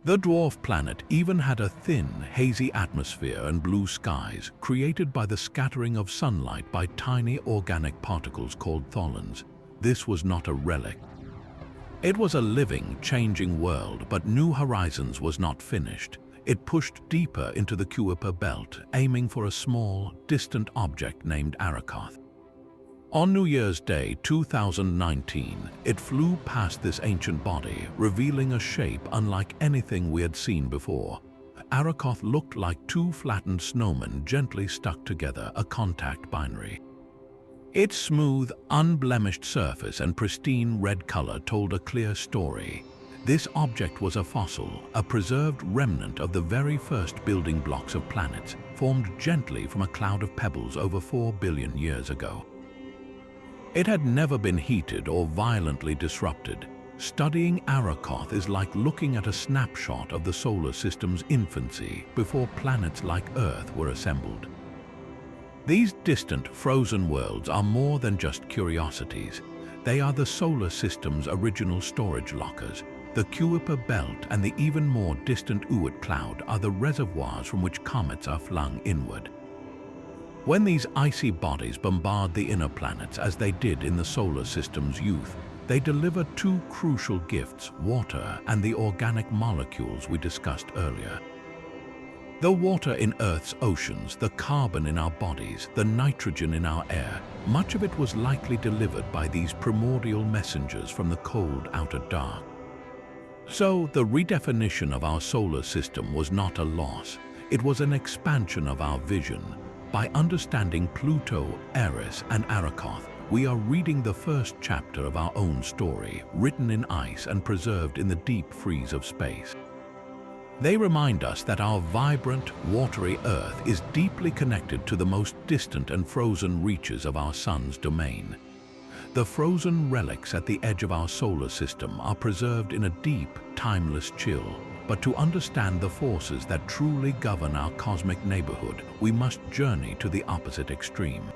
The dwarf planet even had a thin, hazy atmosphere and blue skies, created by the scattering of sunlight by tiny organic particles called tholins. This was not a relic. It was a living, changing world, but New Horizons was not finished. It pushed deeper into the Kuiper belt, aiming for a small, distant object named Arrokoth. On New Year's Day 2019, it flew past this ancient body, revealing a shape unlike anything we had seen before. Arrokoth looked like two flattened snowmen gently stuck together, a contact binary. Its smooth, unblemished surface and pristine red color told a clear story. This object was a fossil, a preserved remnant of the very first building blocks of planets, formed gently from a cloud of pebbles over 4 billion years ago. It had never been heated or violently disrupted. Studying Arrokoth is like looking at a snapshot of the solar system's infancy before planets like Earth were assembled. These distant, frozen worlds are more than just curiosities. They are the solar system's original storage lockers. The Kuiper belt and the even more distant Oort cloud are the reservoirs from which comets are flung inward. When these icy bodies bombard the inner planets, as they did in the solar system's youth, they deliver two crucial gifts: water and the organic molecules we discussed earlier. The water in Earth's oceans, the carbon in our bodies, the nitrogen in our air, much of it was likely delivered by these primordial messengers from the cold outer dark. So, the redefinition of our solar system was not a loss. It was an expansion of our vision. By understanding Pluto, Eris, and Arrokoth, we are reading the first chapter of our own story, written in ice and preserved in the deep freeze of space. They remind us that our vibrant, watery Earth is deeply connected to the most distant and frozen reaches of our sun's domain. The frozen relics at the edge of our solar system are preserved in a deep, timeless chill. But to understand the forces that truly govern our cosmic neighborhood, we must journey to the opposite extreme.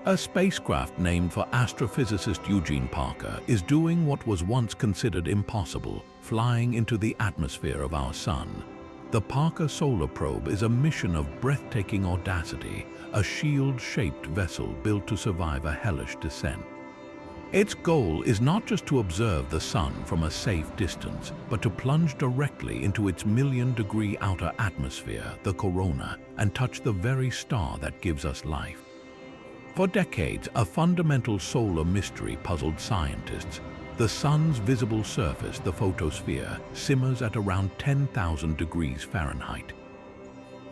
A spacecraft named for astrophysicist Eugene Parker is doing what was once considered impossible, flying into the atmosphere of our sun. The Parker Solar Probe is a mission of breathtaking audacity, a shield-shaped vessel built to survive a hellish descent. Its goal is not just to observe the sun from a safe distance, but to plunge directly into its million-degree outer atmosphere, the corona, and touch the very star that gives us life. For decades, a fundamental solar mystery puzzled scientists. The sun's visible surface, the photosphere, simmers at around 10,000 degrees Fahrenheit.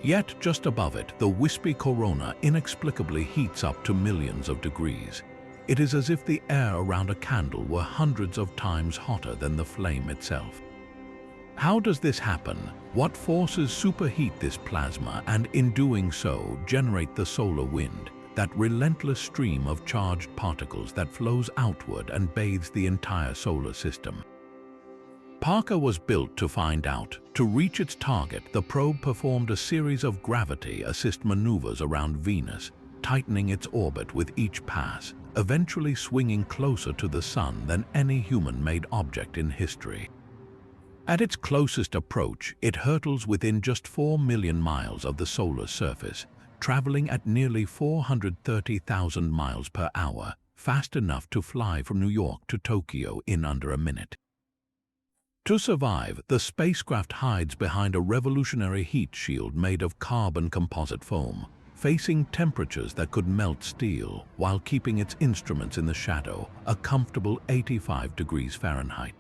Yet, just above it, the wispy corona inexplicably heats up to millions of degrees. It is as if the air around a candle were hundreds of times hotter than the flame itself. How does this happen? What forces superheat this plasma and, in doing so, generate the solar wind, that relentless stream of charged particles that flows outward and bathes the entire solar system? Parker was built to find out. To reach its target, the probe performed a series of gravity-assist maneuvers around Venus, tightening its orbit with each pass, eventually swinging closer to the Sun than any human-made object in history. At its closest approach, it hurtles within just 4 million miles of the solar surface, traveling at nearly 430,000 miles per hour, fast enough to fly from New York to Tokyo in under a minute. To survive, the spacecraft hides behind a revolutionary heat shield made of carbon composite foam, facing temperatures that could melt steel while keeping its instruments in the shadow, a comfortable 85 degrees Fahrenheit.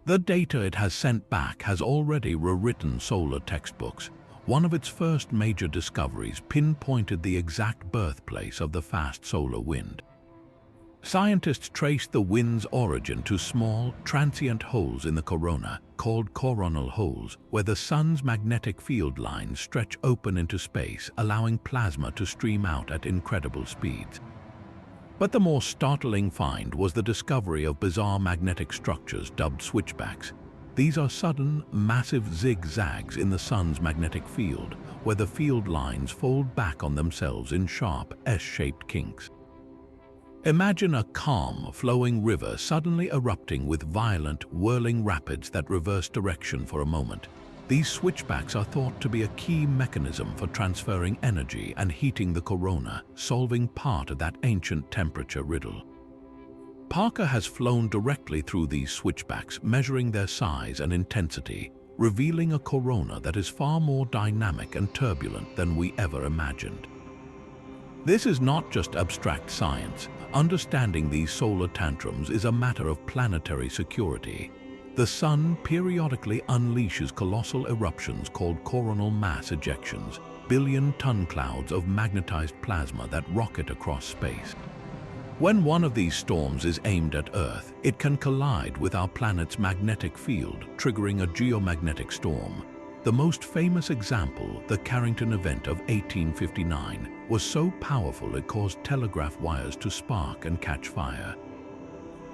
The data it has sent back has already rewritten solar textbooks. One of its first major discoveries pinpointed the exact birthplace of the fast solar wind. Scientists traced the wind's origin to small, transient holes in the corona, called coronal holes, where the sun's magnetic field lines stretch open into space, allowing plasma to stream out at incredible speeds. But the more startling find was the discovery of bizarre magnetic structures dubbed switchbacks. These are sudden, massive zigzags in the sun's magnetic field, where the field lines fold back on themselves in sharp, S-shaped kinks. Imagine a calm, flowing river suddenly erupting with violent, whirling rapids that reverse direction for a moment. These switchbacks are thought to be a key mechanism for transferring energy and heating the corona, solving part of that ancient temperature riddle. Parker has flown directly through these switchbacks, measuring their size and intensity, revealing a corona that is far more dynamic and turbulent than we ever imagined. This is not just abstract science. Understanding these solar tantrums is a matter of planetary security. The sun periodically unleashes colossal eruptions called coronal mass ejections, billion-ton clouds of magnetized plasma that rocket across space. When one of these storms is aimed at Earth, it can collide with our planet's magnetic field, triggering a geomagnetic storm. The most famous example, the Carrington event of 1859, was so powerful it caused telegraph wires to spark and catch fire.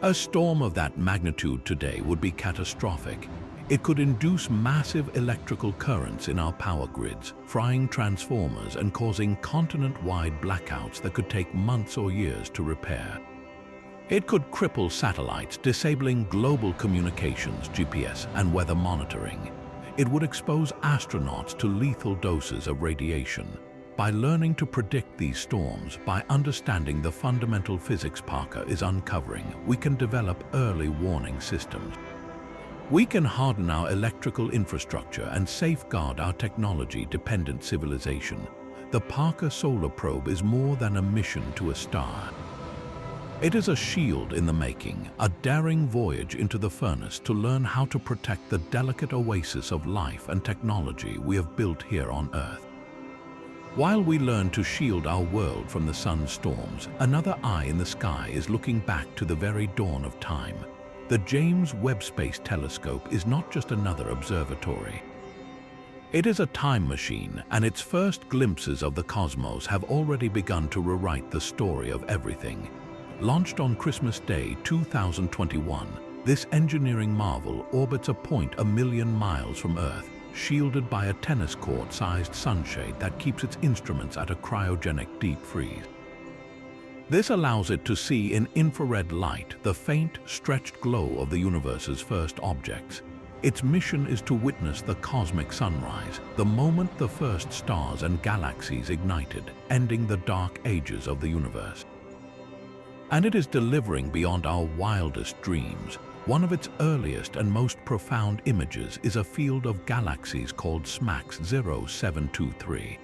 A storm of that magnitude today would be catastrophic. It could induce massive electrical currents in our power grids, frying transformers and causing continent-wide blackouts that could take months or years to repair. It could cripple satellites, disabling global communications, GPS, and weather monitoring. It would expose astronauts to lethal doses of radiation. By learning to predict these storms, by understanding the fundamental physics Parker is uncovering, we can develop early warning systems. We can harden our electrical infrastructure and safeguard our technology-dependent civilization. The Parker Solar Probe is more than a mission to a star. It is a shield in the making, a daring voyage into the furnace to learn how to protect the delicate oasis of life and technology we have built here on Earth. While we learn to shield our world from the sun's storms, another eye in the sky is looking back to the very dawn of time. The James Webb Space Telescope is not just another observatory. It is a time machine, and its first glimpses of the cosmos have already begun to rewrite the story of everything. Launched on Christmas Day 2021, this engineering marvel orbits a point a million miles from Earth, shielded by a tennis court-sized sunshade that keeps its instruments at a cryogenic deep freeze. This allows it to see in infrared light the faint, stretched glow of the universe's first objects. Its mission is to witness the cosmic sunrise, the moment the first stars and galaxies ignited, ending the dark ages of the universe. And it is delivering beyond our wildest dreams. One of its earliest and most profound images is a field of galaxies called SMACS 0723.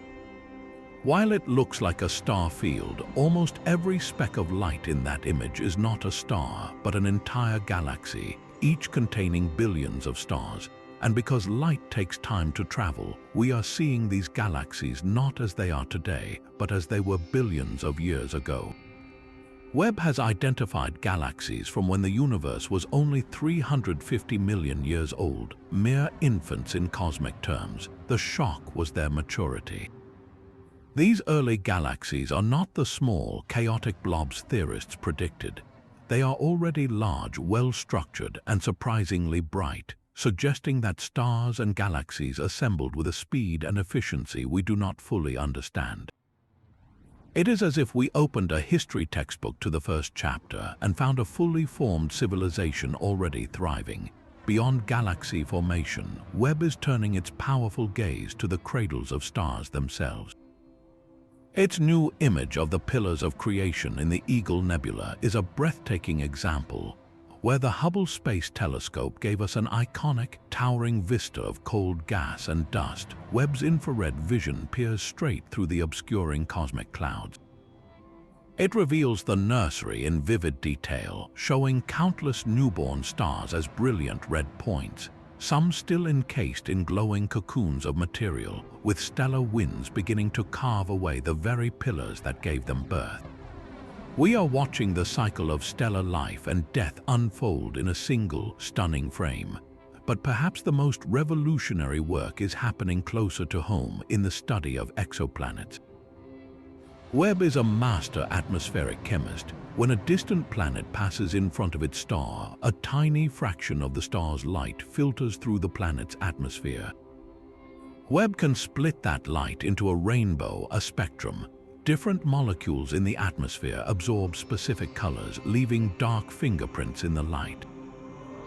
While it looks like a star field, almost every speck of light in that image is not a star, but an entire galaxy, each containing billions of stars. And because light takes time to travel, we are seeing these galaxies not as they are today, but as they were billions of years ago. Webb has identified galaxies from when the universe was only 350 million years old, mere infants in cosmic terms. The shock was their maturity. These early galaxies are not the small, chaotic blobs theorists predicted. They are already large, well-structured, and surprisingly bright, suggesting that stars and galaxies assembled with a speed and efficiency we do not fully understand. It is as if we opened a history textbook to the first chapter and found a fully formed civilization already thriving. Beyond galaxy formation, Webb is turning its powerful gaze to the cradles of stars themselves. Its new image of the pillars of creation in the Eagle Nebula is a breathtaking example. Where the Hubble Space Telescope gave us an iconic, towering vista of cold gas and dust, Webb's infrared vision peers straight through the obscuring cosmic clouds. It reveals the nursery in vivid detail, showing countless newborn stars as brilliant red points, some still encased in glowing cocoons of material, with stellar winds beginning to carve away the very pillars that gave them birth. We are watching the cycle of stellar life and death unfold in a single, stunning frame. But perhaps the most revolutionary work is happening closer to home in the study of exoplanets. Webb is a master atmospheric chemist. When a distant planet passes in front of its star, a tiny fraction of the star's light filters through the planet's atmosphere. Webb can split that light into a rainbow, a spectrum. Different molecules in the atmosphere absorb specific colors, leaving dark fingerprints in the light.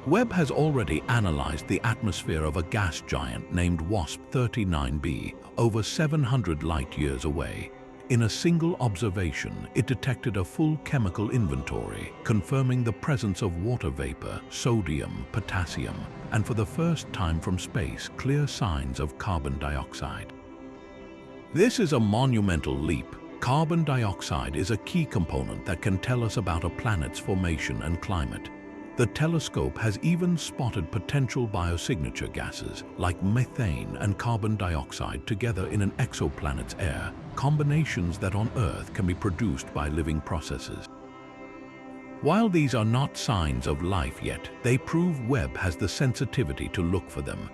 Webb has already analyzed the atmosphere of a gas giant named WASP-39b, over 700 light-years away. In a single observation, it detected a full chemical inventory, confirming the presence of water vapor, sodium, potassium, and for the first time from space, clear signs of carbon dioxide. This is a monumental leap. Carbon dioxide is a key component that can tell us about a planet's formation and climate. The telescope has even spotted potential biosignature gases like methane and carbon dioxide together in an exoplanet's air, combinations that on Earth can be produced by living processes. While these are not signs of life yet, they prove Webb has the sensitivity to look for them.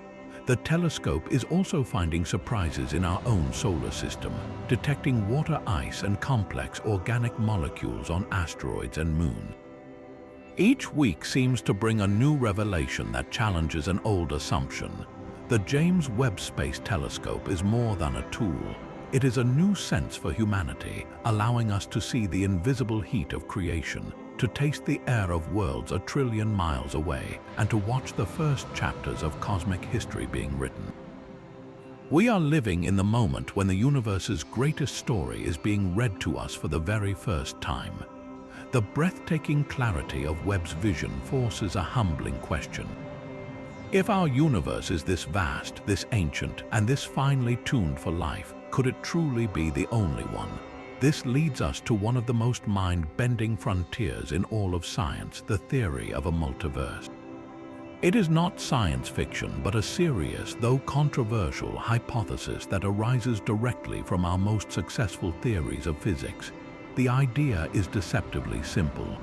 The telescope is also finding surprises in our own solar system, detecting water ice and complex organic molecules on asteroids and moons. Each week seems to bring a new revelation that challenges an old assumption. The James Webb Space Telescope is more than a tool. It is a new sense for humanity, allowing us to see the invisible heat of creation, to taste the air of worlds a trillion miles away, and to watch the first chapters of cosmic history being written. We are living in the moment when the universe's greatest story is being read to us for the very first time. The breathtaking clarity of Webb's vision forces a humbling question. If our universe is this vast, this ancient, and this finely tuned for life, could it truly be the only one? This leads us to one of the most mind-bending frontiers in all of science, the theory of a multiverse. It is not science fiction, but a serious, though controversial, hypothesis that arises directly from our most successful theories of physics. The idea is deceptively simple.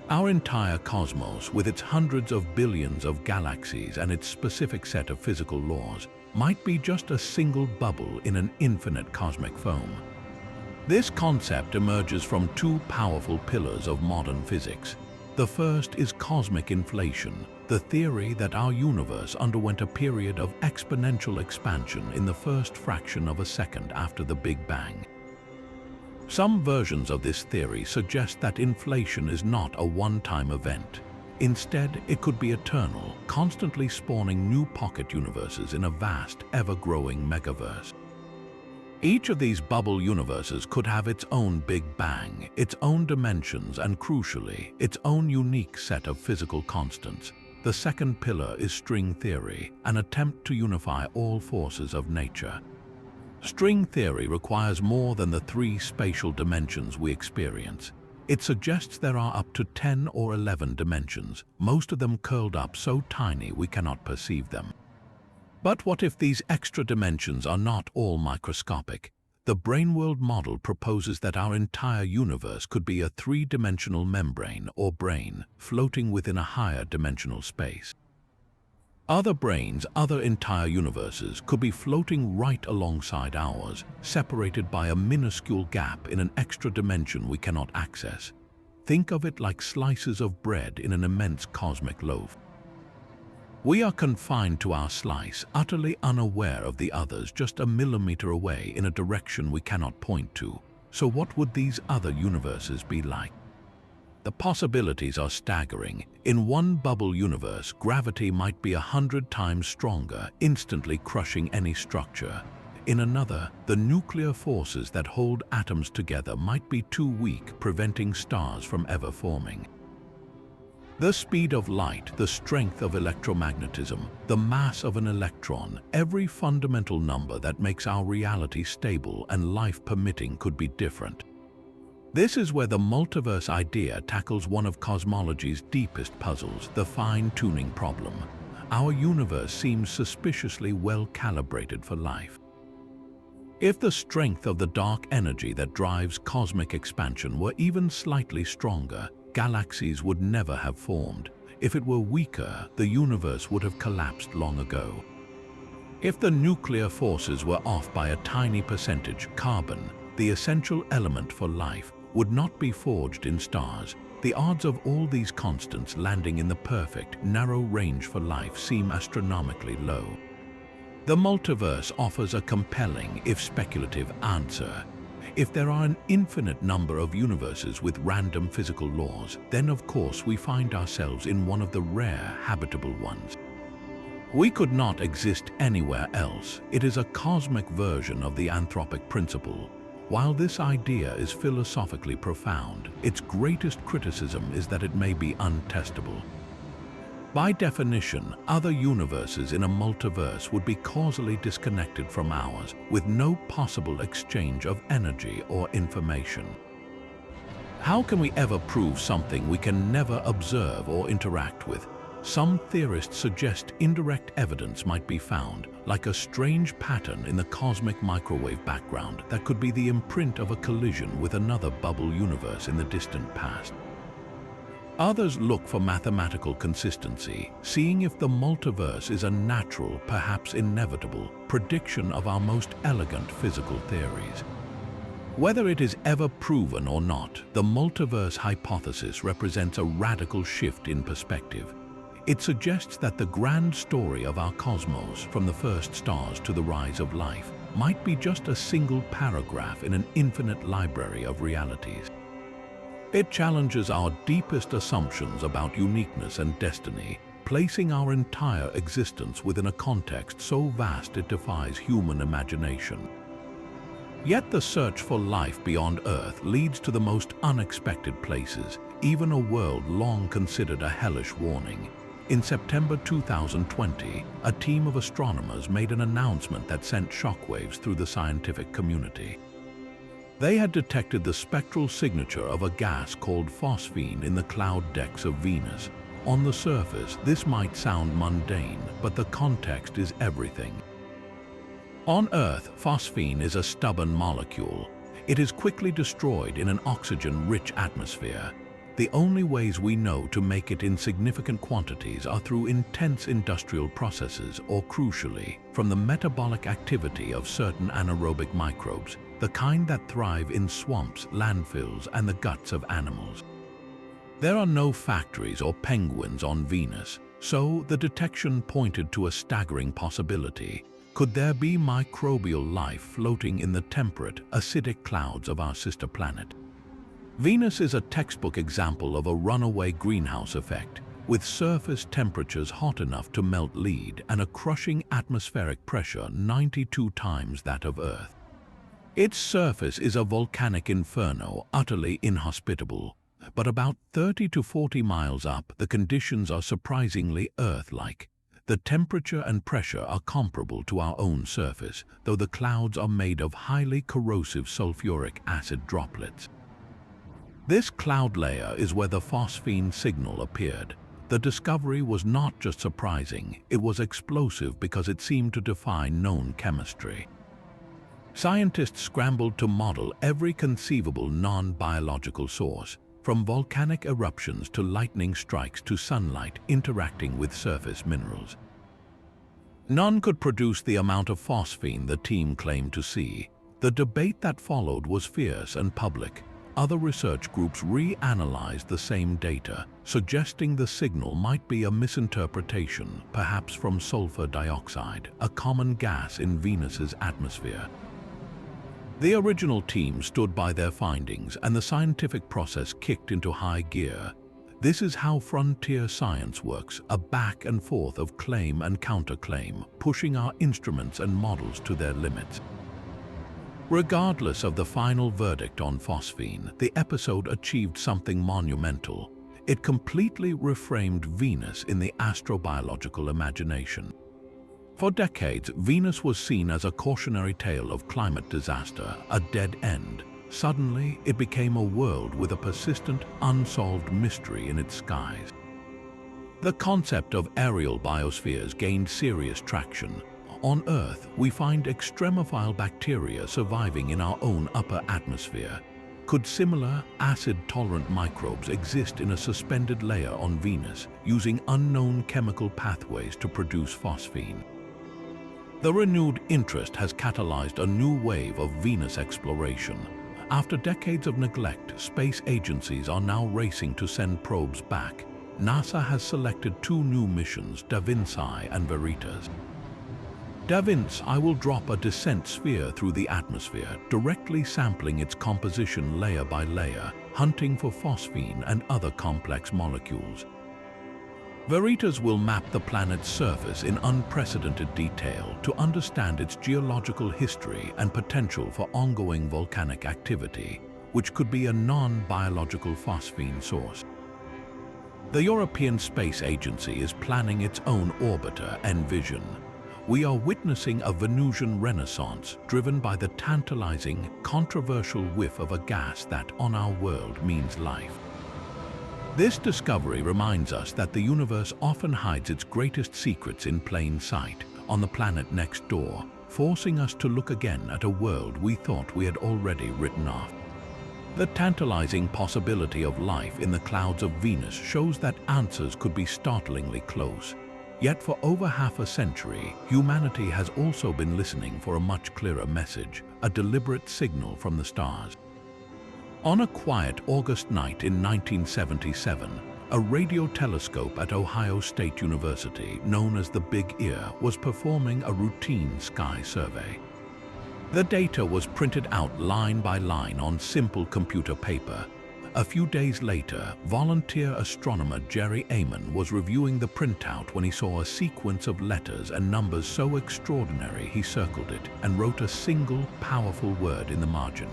Our entire cosmos, with its hundreds of billions of galaxies and its specific set of physical laws, might be just a single bubble in an infinite cosmic foam. This concept emerges from two powerful pillars of modern physics. The first is cosmic inflation, the theory that our universe underwent a period of exponential expansion in the first fraction of a second after the Big Bang. Some versions of this theory suggest that inflation is not a one-time event. Instead, it could be eternal, constantly spawning new pocket universes in a vast, ever-growing megaverse. Each of these bubble universes could have its own Big Bang, its own dimensions, and crucially, its own unique set of physical constants. The second pillar is string theory, an attempt to unify all forces of nature. String theory requires more than the 3 spatial dimensions we experience. It suggests there are up to 10 or 11 dimensions, most of them curled up so tiny we cannot perceive them. But what if these extra dimensions are not all microscopic? The Brainworld model proposes that our entire universe could be a 3-dimensional membrane or brain floating within a higher dimensional space. Other brains, other entire universes, could be floating right alongside ours, separated by a minuscule gap in an extra dimension we cannot access. Think of it like slices of bread in an immense cosmic loaf. We are confined to our slice, utterly unaware of the others just a millimeter away in a direction we cannot point to. So what would these other universes be like? The possibilities are staggering. In one bubble universe, gravity might be 100 times stronger, instantly crushing any structure. In another, the nuclear forces that hold atoms together might be too weak, preventing stars from ever forming. The speed of light, the strength of electromagnetism, the mass of an electron, every fundamental number that makes our reality stable and life permitting could be different. This is where the multiverse idea tackles one of cosmology's deepest puzzles, the fine-tuning problem. Our universe seems suspiciously well calibrated for life. If the strength of the dark energy that drives cosmic expansion were even slightly stronger, galaxies would never have formed. If it were weaker, the universe would have collapsed long ago. If the nuclear forces were off by a tiny percentage, carbon, the essential element for life, would not be forged in stars. The odds of all these constants landing in the perfect, narrow range for life seem astronomically low. The multiverse offers a compelling, if speculative, answer. If there are an infinite number of universes with random physical laws, then of course we find ourselves in one of the rare habitable ones. We could not exist anywhere else. It is a cosmic version of the anthropic principle. While this idea is philosophically profound, its greatest criticism is that it may be untestable. By definition, other universes in a multiverse would be causally disconnected from ours, with no possible exchange of energy or information. How can we ever prove something we can never observe or interact with? Some theorists suggest indirect evidence might be found, like a strange pattern in the cosmic microwave background that could be the imprint of a collision with another bubble universe in the distant past. Others look for mathematical consistency, seeing if the multiverse is a natural, perhaps inevitable, prediction of our most elegant physical theories. Whether it is ever proven or not, the multiverse hypothesis represents a radical shift in perspective. It suggests that the grand story of our cosmos, from the first stars to the rise of life, might be just a single paragraph in an infinite library of realities. It challenges our deepest assumptions about uniqueness and destiny, placing our entire existence within a context so vast it defies human imagination. Yet the search for life beyond Earth leads to the most unexpected places, even a world long considered a hellish warning. In September 2020, a team of astronomers made an announcement that sent shockwaves through the scientific community. They had detected the spectral signature of a gas called phosphine in the cloud decks of Venus. On the surface, this might sound mundane, but the context is everything. On Earth, phosphine is a stubborn molecule. It is quickly destroyed in an oxygen-rich atmosphere. The only ways we know to make it in significant quantities are through intense industrial processes or, crucially, from the metabolic activity of certain anaerobic microbes, the kind that thrive in swamps, landfills, and the guts of animals. There are no factories or penguins on Venus, so the detection pointed to a staggering possibility. Could there be microbial life floating in the temperate, acidic clouds of our sister planet? Venus is a textbook example of a runaway greenhouse effect, with surface temperatures hot enough to melt lead and a crushing atmospheric pressure 92 times that of Earth. Its surface is a volcanic inferno, utterly inhospitable. But about 30 to 40 miles up, the conditions are surprisingly Earth-like. The temperature and pressure are comparable to our own surface, though the clouds are made of highly corrosive sulfuric acid droplets. This cloud layer is where the phosphine signal appeared. The discovery was not just surprising, it was explosive because it seemed to defy known chemistry. Scientists scrambled to model every conceivable non-biological source, from volcanic eruptions to lightning strikes to sunlight interacting with surface minerals. None could produce the amount of phosphine the team claimed to see. The debate that followed was fierce and public. Other research groups reanalyzed the same data, suggesting the signal might be a misinterpretation, perhaps from sulfur dioxide, a common gas in Venus's atmosphere. The original team stood by their findings, and the scientific process kicked into high gear. This is how frontier science works, a back and forth of claim and counterclaim, pushing our instruments and models to their limits. Regardless of the final verdict on phosphine, the episode achieved something monumental. It completely reframed Venus in the astrobiological imagination. For decades, Venus was seen as a cautionary tale of climate disaster, a dead end. Suddenly, it became a world with a persistent, unsolved mystery in its skies. The concept of aerial biospheres gained serious traction. On Earth, we find extremophile bacteria surviving in our own upper atmosphere. Could similar, acid-tolerant microbes exist in a suspended layer on Venus, using unknown chemical pathways to produce phosphine? The renewed interest has catalyzed a new wave of Venus exploration. After decades of neglect, space agencies are now racing to send probes back. NASA has selected two new missions, infancy and Veritas. infancy will drop a descent sphere through the atmosphere, directly sampling its composition layer by layer, hunting for phosphine and other complex molecules. Veritas will map the planet's surface in unprecedented detail to understand its geological history and potential for ongoing volcanic activity, which could be a non-biological phosphine source. The European Space Agency is planning its own orbiter, Envision. We are witnessing a Venusian renaissance driven by the tantalizing, controversial whiff of a gas that, on our world, means life. This discovery reminds us that the universe often hides its greatest secrets in plain sight, on the planet next door, forcing us to look again at a world we thought we had already written off. The tantalizing possibility of life in the clouds of Venus shows that answers could be startlingly close. Yet for over half a century, humanity has also been listening for a much clearer message, a deliberate signal from the stars. On a quiet August night in 1977, a radio telescope at Ohio State University, known as the Big Ear, was performing a routine sky survey. The data was printed out line by line on simple computer paper. A few days later, volunteer astronomer Jerry Amon was reviewing the printout when he saw a sequence of letters and numbers so extraordinary he circled it and wrote a single, powerful word in the margin.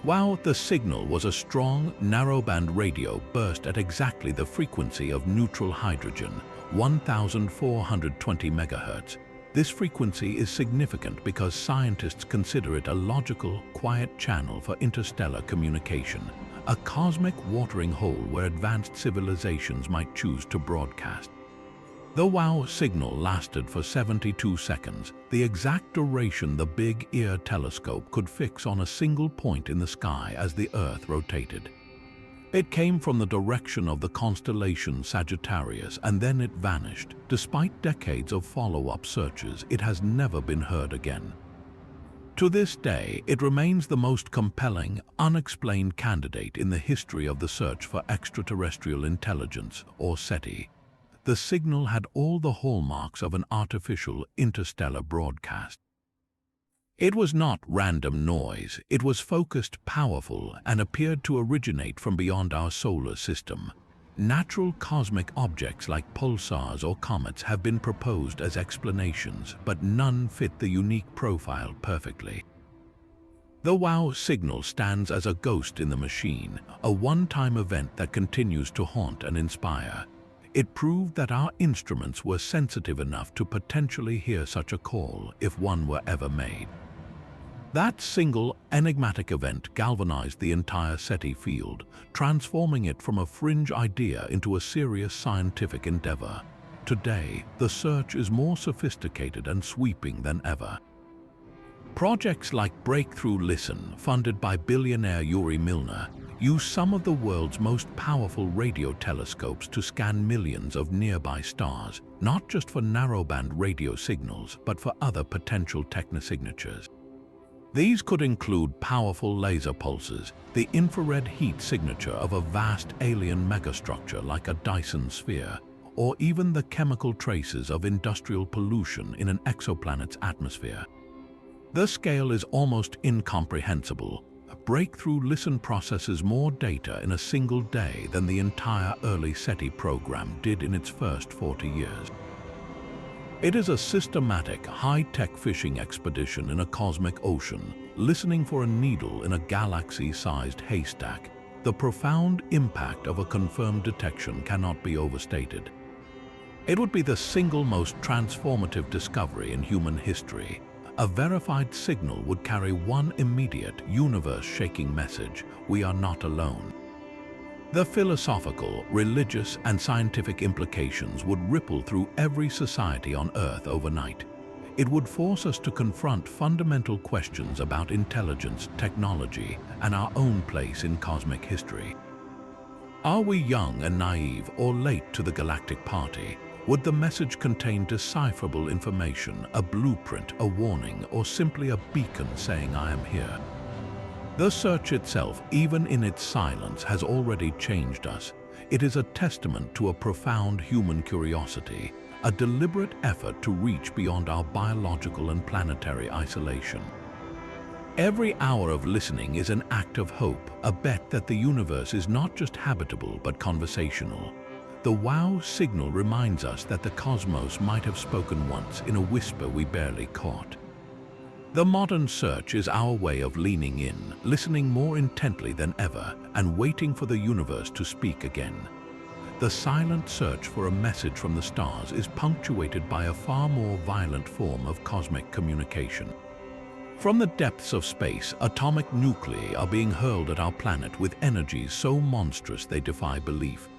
While the signal was a strong, narrowband radio burst at exactly the frequency of neutral hydrogen, 1420 MHz, this frequency is significant because scientists consider it a logical, quiet channel for interstellar communication, a cosmic watering hole where advanced civilizations might choose to broadcast. The WOW signal lasted for 72 seconds, the exact duration the Big Ear telescope could fix on a single point in the sky as the Earth rotated. It came from the direction of the constellation Sagittarius, and then it vanished. Despite decades of follow-up searches, it has never been heard again. To this day, it remains the most compelling, unexplained candidate in the history of the search for extraterrestrial intelligence, or SETI. The signal had all the hallmarks of an artificial interstellar broadcast. It was not random noise, it was focused, powerful, and appeared to originate from beyond our solar system. Natural cosmic objects like pulsars or comets have been proposed as explanations, but none fit the unique profile perfectly. The WOW signal stands as a ghost in the machine, a one-time event that continues to haunt and inspire. It proved that our instruments were sensitive enough to potentially hear such a call if one were ever made. That single, enigmatic event galvanized the entire SETI field, transforming it from a fringe idea into a serious scientific endeavor. Today, the search is more sophisticated and sweeping than ever. Projects like Breakthrough Listen, funded by billionaire Yuri Milner, use some of the world's most powerful radio telescopes to scan millions of nearby stars, not just for narrowband radio signals, but for other potential technosignatures. These could include powerful laser pulses, the infrared heat signature of a vast alien megastructure like a Dyson sphere, or even the chemical traces of industrial pollution in an exoplanet's atmosphere. The scale is almost incomprehensible. Breakthrough Listen processes more data in a single day than the entire early SETI program did in its first 40 years. It is a systematic, high-tech fishing expedition in a cosmic ocean, listening for a needle in a galaxy-sized haystack. The profound impact of a confirmed detection cannot be overstated. It would be the single most transformative discovery in human history. A verified signal would carry one immediate, universe-shaking message: we are not alone. The philosophical, religious, and scientific implications would ripple through every society on Earth overnight. It would force us to confront fundamental questions about intelligence, technology, and our own place in cosmic history. Are we young and naive or late to the galactic party? Would the message contain decipherable information, a blueprint, a warning, or simply a beacon saying I am here? The search itself, even in its silence, has already changed us. It is a testament to a profound human curiosity, a deliberate effort to reach beyond our biological and planetary isolation. Every hour of listening is an act of hope, a bet that the universe is not just habitable but conversational. The WOW signal reminds us that the cosmos might have spoken once in a whisper we barely caught. The modern search is our way of leaning in, listening more intently than ever, and waiting for the universe to speak again. The silent search for a message from the stars is punctuated by a far more violent form of cosmic communication. From the depths of space, atomic nuclei are being hurled at our planet with energies so monstrous they defy belief.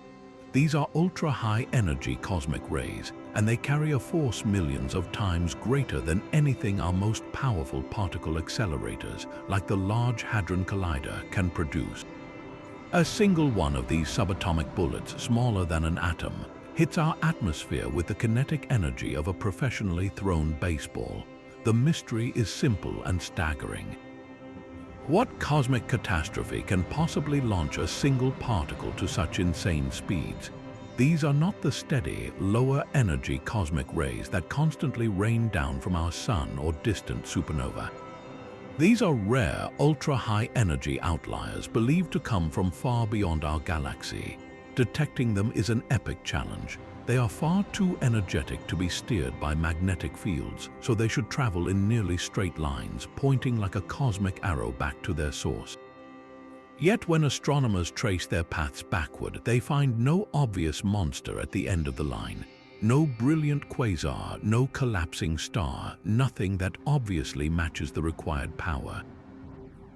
These are ultra-high energy cosmic rays, and they carry a force millions of times greater than anything our most powerful particle accelerators, like the Large Hadron Collider, can produce. A single one of these subatomic bullets, smaller than an atom, hits our atmosphere with the kinetic energy of a professionally thrown baseball. The mystery is simple and staggering. What cosmic catastrophe can possibly launch a single particle to such insane speeds? These are not the steady, lower-energy cosmic rays that constantly rain down from our sun or distant supernova. These are rare, ultra-high-energy outliers believed to come from far beyond our galaxy. Detecting them is an epic challenge. They are far too energetic to be steered by magnetic fields, so they should travel in nearly straight lines, pointing like a cosmic arrow back to their source. Yet when astronomers trace their paths backward, they find no obvious monster at the end of the line. No brilliant quasar, no collapsing star, nothing that obviously matches the required power.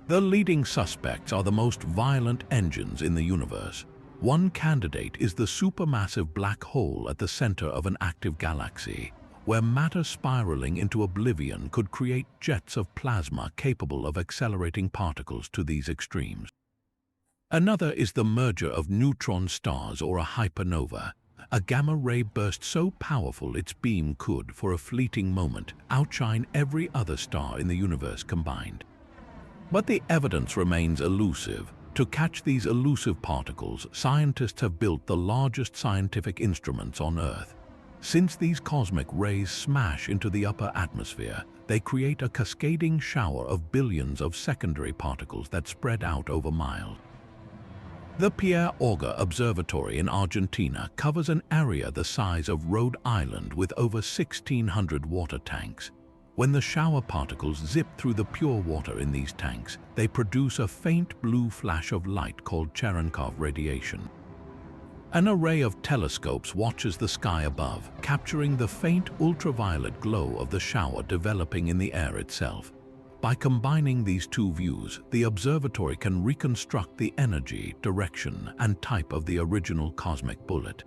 The leading suspects are the most violent engines in the universe. One candidate is the supermassive black hole at the center of an active galaxy, where matter spiraling into oblivion could create jets of plasma capable of accelerating particles to these extremes. Another is the merger of neutron stars, or a hypernova, a gamma-ray burst so powerful its beam could, for a fleeting moment, outshine every other star in the universe combined. But the evidence remains elusive. To catch these elusive particles, scientists have built the largest scientific instruments on Earth. Since these cosmic rays smash into the upper atmosphere, they create a cascading shower of billions of secondary particles that spread out over miles. The Pierre Auger Observatory in Argentina covers an area the size of Rhode Island with over 1,600 water tanks. When the shower particles zip through the pure water in these tanks, they produce a faint blue flash of light called Cherenkov radiation. An array of telescopes watches the sky above, capturing the faint ultraviolet glow of the shower developing in the air itself. By combining these two views, the observatory can reconstruct the energy, direction, and type of the original cosmic bullet.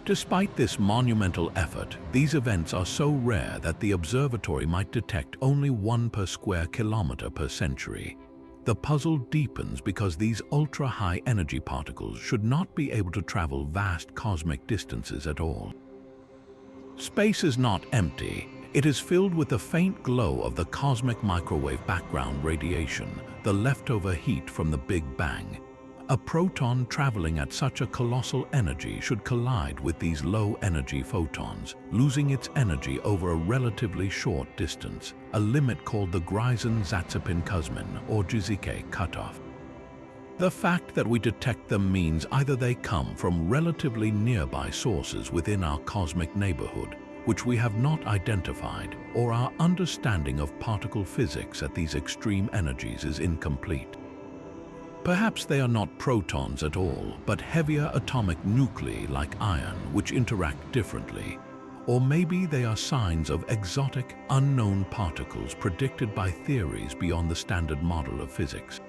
Despite this monumental effort, these events are so rare that the observatory might detect only one per square kilometer per century. The puzzle deepens because these ultra-high energy particles should not be able to travel vast cosmic distances at all. Space is not empty. It is filled with the faint glow of the cosmic microwave background radiation, the leftover heat from the Big Bang. A proton traveling at such a colossal energy should collide with these low-energy photons, losing its energy over a relatively short distance, a limit called the Greisen-Zatsepin-Kuzmin or Giesecke cutoff. The fact that we detect them means either they come from relatively nearby sources within our cosmic neighborhood, which we have not identified, or our understanding of particle physics at these extreme energies is incomplete. Perhaps they are not protons at all, but heavier atomic nuclei like iron, which interact differently. Or maybe they are signs of exotic, unknown particles predicted by theories beyond the standard model of physics.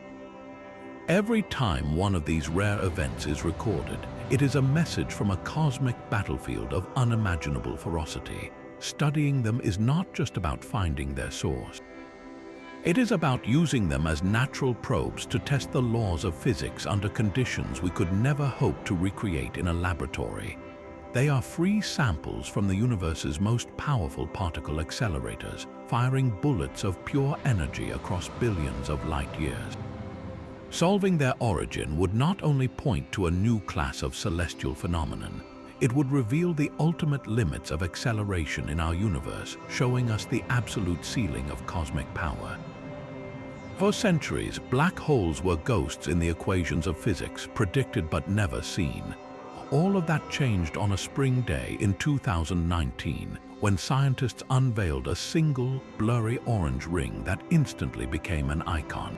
Every time one of these rare events is recorded, it is a message from a cosmic battlefield of unimaginable ferocity. Studying them is not just about finding their source. It is about using them as natural probes to test the laws of physics under conditions we could never hope to recreate in a laboratory. They are free samples from the universe's most powerful particle accelerators, firing bullets of pure energy across billions of light years. Solving their origin would not only point to a new class of celestial phenomenon, it would reveal the ultimate limits of acceleration in our universe, showing us the absolute ceiling of cosmic power. For centuries, black holes were ghosts in the equations of physics, predicted but never seen. All of that changed on a spring day in 2019, when scientists unveiled a single, blurry orange ring that instantly became an icon.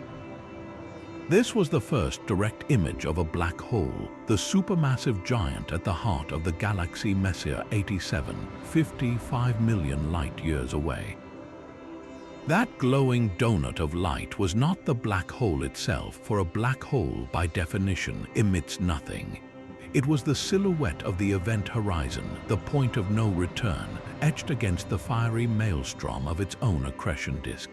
This was the first direct image of a black hole, the supermassive giant at the heart of the galaxy Messier 87, 55 million light-years away. That glowing donut of light was not the black hole itself, for a black hole, by definition, emits nothing. It was the silhouette of the event horizon, the point of no return, etched against the fiery maelstrom of its own accretion disk.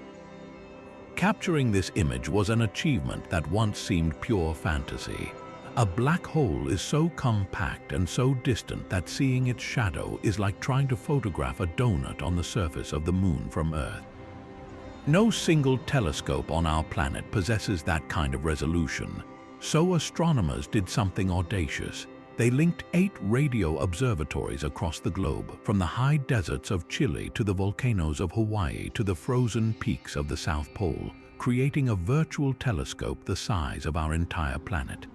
Capturing this image was an achievement that once seemed pure fantasy. A black hole is so compact and so distant that seeing its shadow is like trying to photograph a donut on the surface of the moon from Earth. No single telescope on our planet possesses that kind of resolution. So astronomers did something audacious. They linked 8 radio observatories across the globe, from the high deserts of Chile to the volcanoes of Hawaii to the frozen peaks of the South Pole, creating a virtual telescope the size of our entire planet.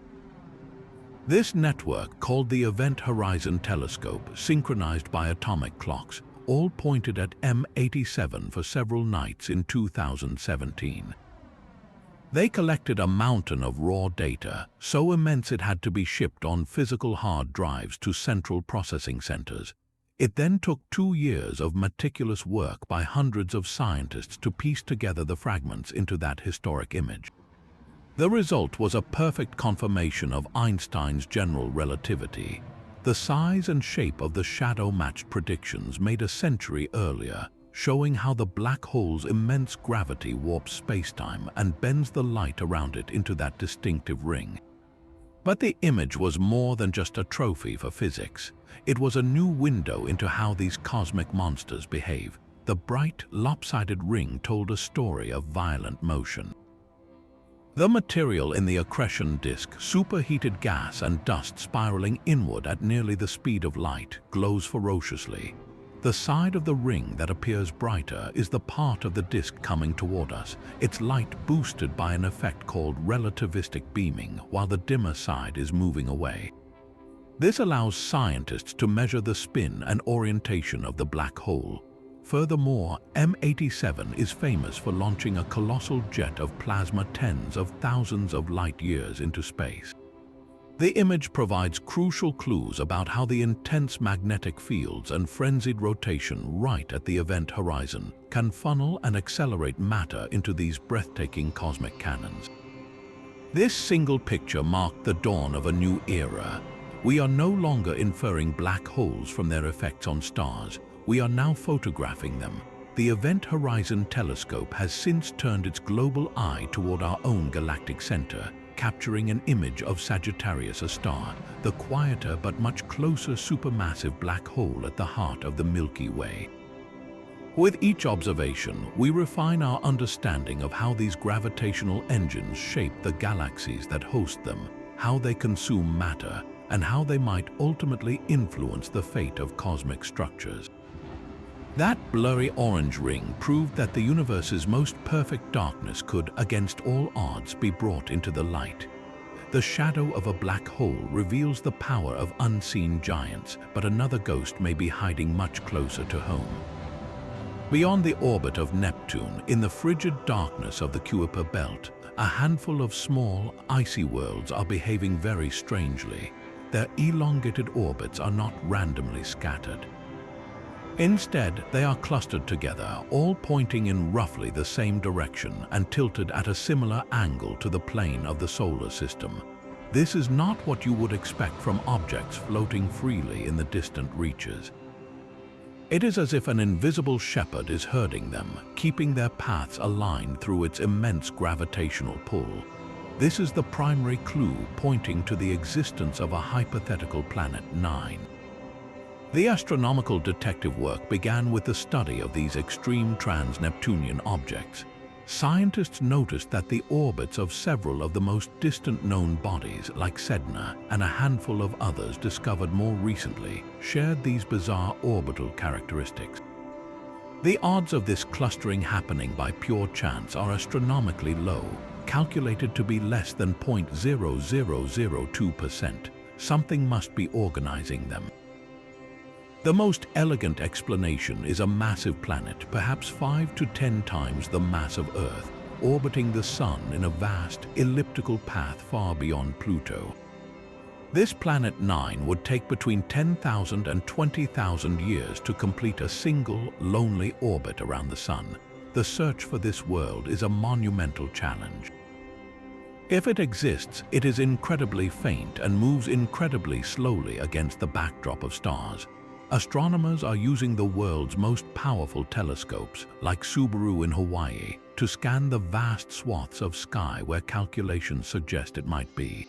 This network, called the Event Horizon Telescope, synchronized by atomic clocks, all pointed at M87 for several nights in 2017. They collected a mountain of raw data, so immense it had to be shipped on physical hard drives to central processing centers. It then took 2 years of meticulous work by hundreds of scientists to piece together the fragments into that historic image. The result was a perfect confirmation of Einstein's general relativity. The size and shape of the shadow-matched predictions made a century earlier, showing how the black hole's immense gravity warps spacetime and bends the light around it into that distinctive ring. But the image was more than just a trophy for physics. It was a new window into how these cosmic monsters behave. The bright, lopsided ring told a story of violent motion. The material in the accretion disk, superheated gas and dust spiraling inward at nearly the speed of light, glows ferociously. The side of the ring that appears brighter is the part of the disk coming toward us, its light boosted by an effect called relativistic beaming, while the dimmer side is moving away. This allows scientists to measure the spin and orientation of the black hole. Furthermore, M87 is famous for launching a colossal jet of plasma tens of thousands of light years into space. The image provides crucial clues about how the intense magnetic fields and frenzied rotation right at the event horizon can funnel and accelerate matter into these breathtaking cosmic cannons. This single picture marked the dawn of a new era. We are no longer inferring black holes from their effects on stars. We are now photographing them. The Event Horizon Telescope has since turned its global eye toward our own galactic center, capturing an image of Sagittarius, a star, the quieter but much closer supermassive black hole at the heart of the Milky Way. With each observation, we refine our understanding of how these gravitational engines shape the galaxies that host them, how they consume matter, and how they might ultimately influence the fate of cosmic structures. That blurry orange ring proved that the universe's most perfect darkness could, against all odds, be brought into the light. The shadow of a black hole reveals the power of unseen giants, but another ghost may be hiding much closer to home. Beyond the orbit of Neptune, in the frigid darkness of the Kuiper Belt, a handful of small, icy worlds are behaving very strangely. Their elongated orbits are not randomly scattered. Instead, they are clustered together, all pointing in roughly the same direction and tilted at a similar angle to the plane of the solar system. This is not what you would expect from objects floating freely in the distant reaches. It is as if an invisible shepherd is herding them, keeping their paths aligned through its immense gravitational pull. This is the primary clue pointing to the existence of a hypothetical planet 9. The astronomical detective work began with the study of these extreme trans-Neptunian objects. Scientists noticed that the orbits of several of the most distant known bodies, like Sedna and a handful of others discovered more recently, shared these bizarre orbital characteristics. The odds of this clustering happening by pure chance are astronomically low, calculated to be less than 0.0002%. Something must be organizing them. The most elegant explanation is a massive planet, perhaps 5 to 10 times the mass of Earth, orbiting the Sun in a vast, elliptical path far beyond Pluto. This planet 9 would take between 10,000 and 20,000 years to complete a single, lonely orbit around the Sun. The search for this world is a monumental challenge. If it exists, it is incredibly faint and moves incredibly slowly against the backdrop of stars. Astronomers are using the world's most powerful telescopes, like Subaru in Hawaii, to scan the vast swaths of sky where calculations suggest it might be.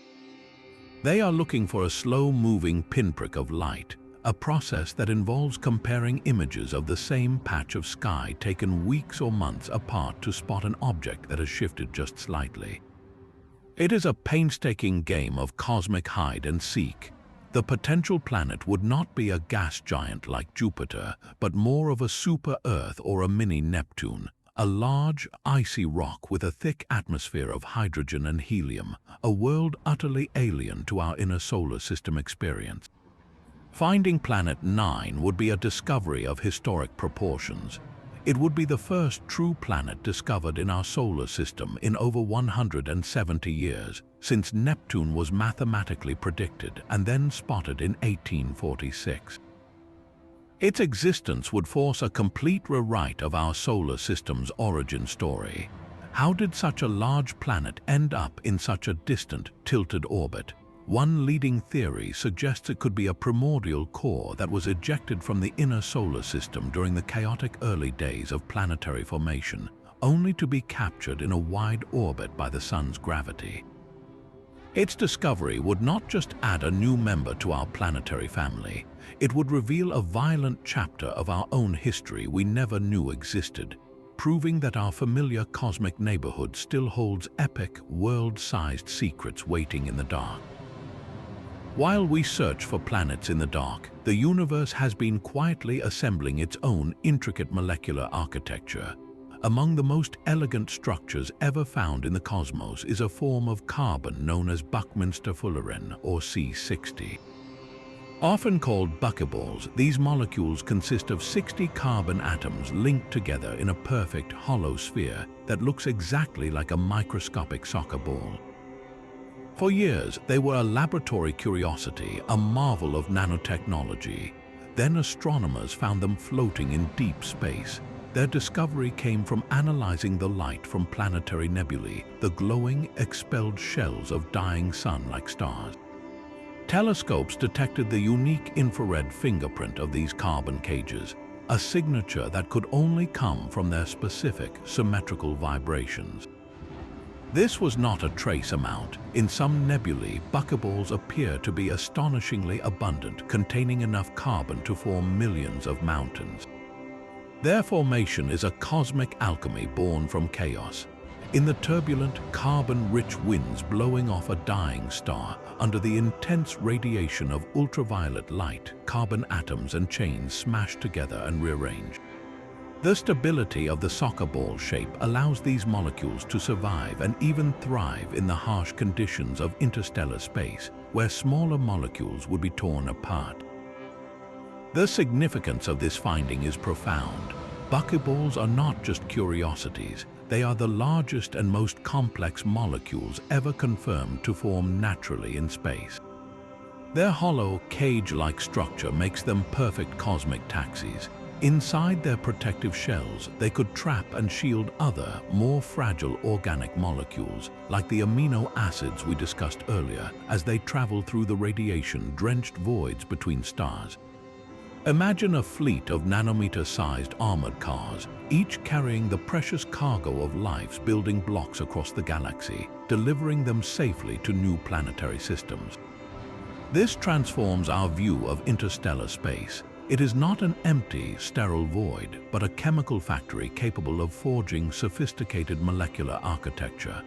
They are looking for a slow-moving pinprick of light, a process that involves comparing images of the same patch of sky taken weeks or months apart to spot an object that has shifted just slightly. It is a painstaking game of cosmic hide and seek. The potential planet would not be a gas giant like Jupiter, but more of a super-Earth or a mini-Neptune, a large, icy rock with a thick atmosphere of hydrogen and helium, a world utterly alien to our inner solar system experience. Finding Planet 9 would be a discovery of historic proportions. It would be the first true planet discovered in our solar system in over 170 years, since Neptune was mathematically predicted and then spotted in 1846. Its existence would force a complete rewrite of our solar system's origin story. How did such a large planet end up in such a distant, tilted orbit? One leading theory suggests it could be a primordial core that was ejected from the inner solar system during the chaotic early days of planetary formation, only to be captured in a wide orbit by the Sun's gravity. Its discovery would not just add a new member to our planetary family, it would reveal a violent chapter of our own history we never knew existed, proving that our familiar cosmic neighborhood still holds epic, world-sized secrets waiting in the dark. While we search for planets in the dark, the universe has been quietly assembling its own intricate molecular architecture. Among the most elegant structures ever found in the cosmos is a form of carbon known as Buckminster fullerene, or C60. Often called buckyballs, these molecules consist of 60 carbon atoms linked together in a perfect hollow sphere that looks exactly like a microscopic soccer ball. For years, they were a laboratory curiosity, a marvel of nanotechnology. Then astronomers found them floating in deep space. Their discovery came from analyzing the light from planetary nebulae, the glowing, expelled shells of dying sun-like stars. Telescopes detected the unique infrared fingerprint of these carbon cages, a signature that could only come from their specific symmetrical vibrations. This was not a trace amount. In some nebulae, buckyballs appear to be astonishingly abundant, containing enough carbon to form millions of mountains. Their formation is a cosmic alchemy born from chaos. In the turbulent, carbon-rich winds blowing off a dying star, under the intense radiation of ultraviolet light, carbon atoms and chains smash together and rearrange. The stability of the soccer ball shape allows these molecules to survive and even thrive in the harsh conditions of interstellar space, where smaller molecules would be torn apart. The significance of this finding is profound. Buckyballs are not just curiosities. They are the largest and most complex molecules ever confirmed to form naturally in space. Their hollow, cage-like structure makes them perfect cosmic taxis. Inside their protective shells, they could trap and shield other, more fragile organic molecules, like the amino acids we discussed earlier, as they travel through the radiation-drenched voids between stars. Imagine a fleet of nanometer-sized armored cars, each carrying the precious cargo of life's building blocks across the galaxy, delivering them safely to new planetary systems. This transforms our view of interstellar space. It is not an empty, sterile void, but a chemical factory capable of forging sophisticated molecular architecture.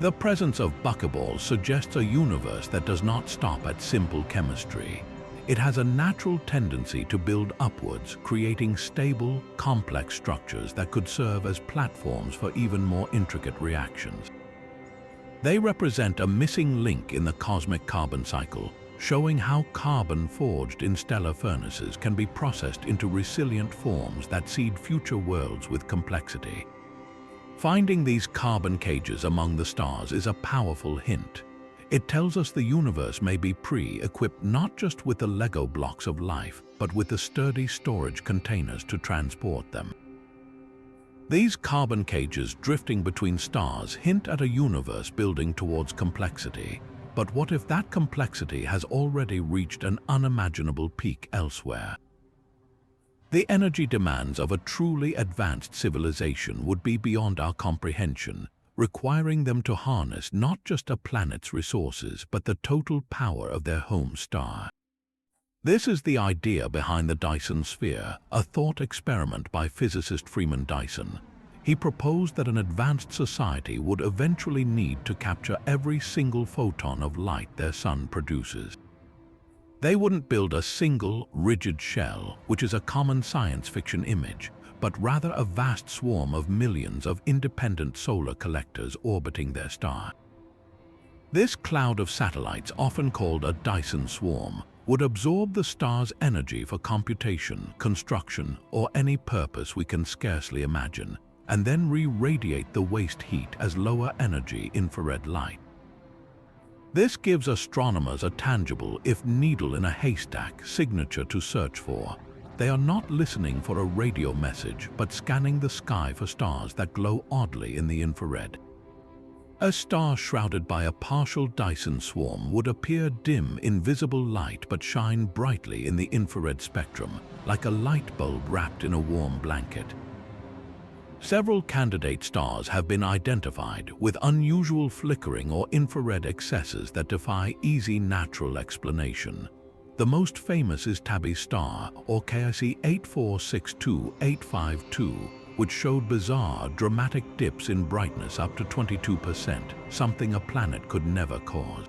The presence of buckyballs suggests a universe that does not stop at simple chemistry. It has a natural tendency to build upwards, creating stable, complex structures that could serve as platforms for even more intricate reactions. They represent a missing link in the cosmic carbon cycle, showing how carbon forged in stellar furnaces can be processed into resilient forms that seed future worlds with complexity. Finding these carbon cages among the stars is a powerful hint. It tells us the universe may be pre-equipped not just with the Lego blocks of life, but with the sturdy storage containers to transport them. These carbon cages drifting between stars hint at a universe building towards complexity. But what if that complexity has already reached an unimaginable peak elsewhere? The energy demands of a truly advanced civilization would be beyond our comprehension, requiring them to harness not just a planet's resources, but the total power of their home star. This is the idea behind the Dyson sphere, a thought experiment by physicist Freeman Dyson. He proposed that an advanced society would eventually need to capture every single photon of light their sun produces. They wouldn't build a single, rigid shell, which is a common science fiction image, but rather a vast swarm of millions of independent solar collectors orbiting their star. This cloud of satellites, often called a Dyson swarm, would absorb the star's energy for computation, construction, or any purpose we can scarcely imagine, and then re-radiate the waste heat as lower energy infrared light. This gives astronomers a tangible, if needle in a haystack, signature to search for. They are not listening for a radio message, but scanning the sky for stars that glow oddly in the infrared. A star shrouded by a partial Dyson swarm would appear dim in visible light but shine brightly in the infrared spectrum, like a light bulb wrapped in a warm blanket. Several candidate stars have been identified with unusual flickering or infrared excesses that defy easy natural explanation. The most famous is Tabby's star, or KIC 8462852, which showed bizarre, dramatic dips in brightness up to 22%, something a planet could never cause.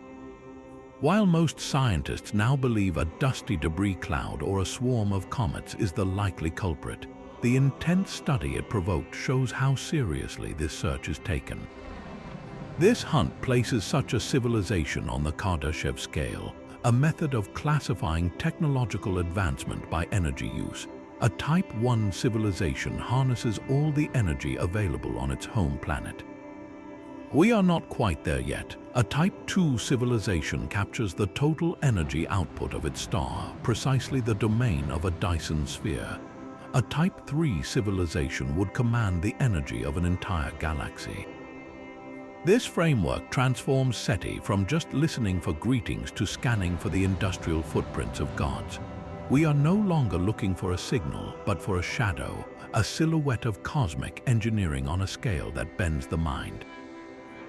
While most scientists now believe a dusty debris cloud or a swarm of comets is the likely culprit, the intense study it provoked shows how seriously this search is taken. This hunt places such a civilization on the Kardashev scale, a method of classifying technological advancement by energy use. A Type 1 civilization harnesses all the energy available on its home planet. We are not quite there yet. A Type 2 civilization captures the total energy output of its star, precisely the domain of a Dyson sphere. A Type 3 civilization would command the energy of an entire galaxy. This framework transforms SETI from just listening for greetings to scanning for the industrial footprints of gods. We are no longer looking for a signal, but for a shadow, a silhouette of cosmic engineering on a scale that bends the mind.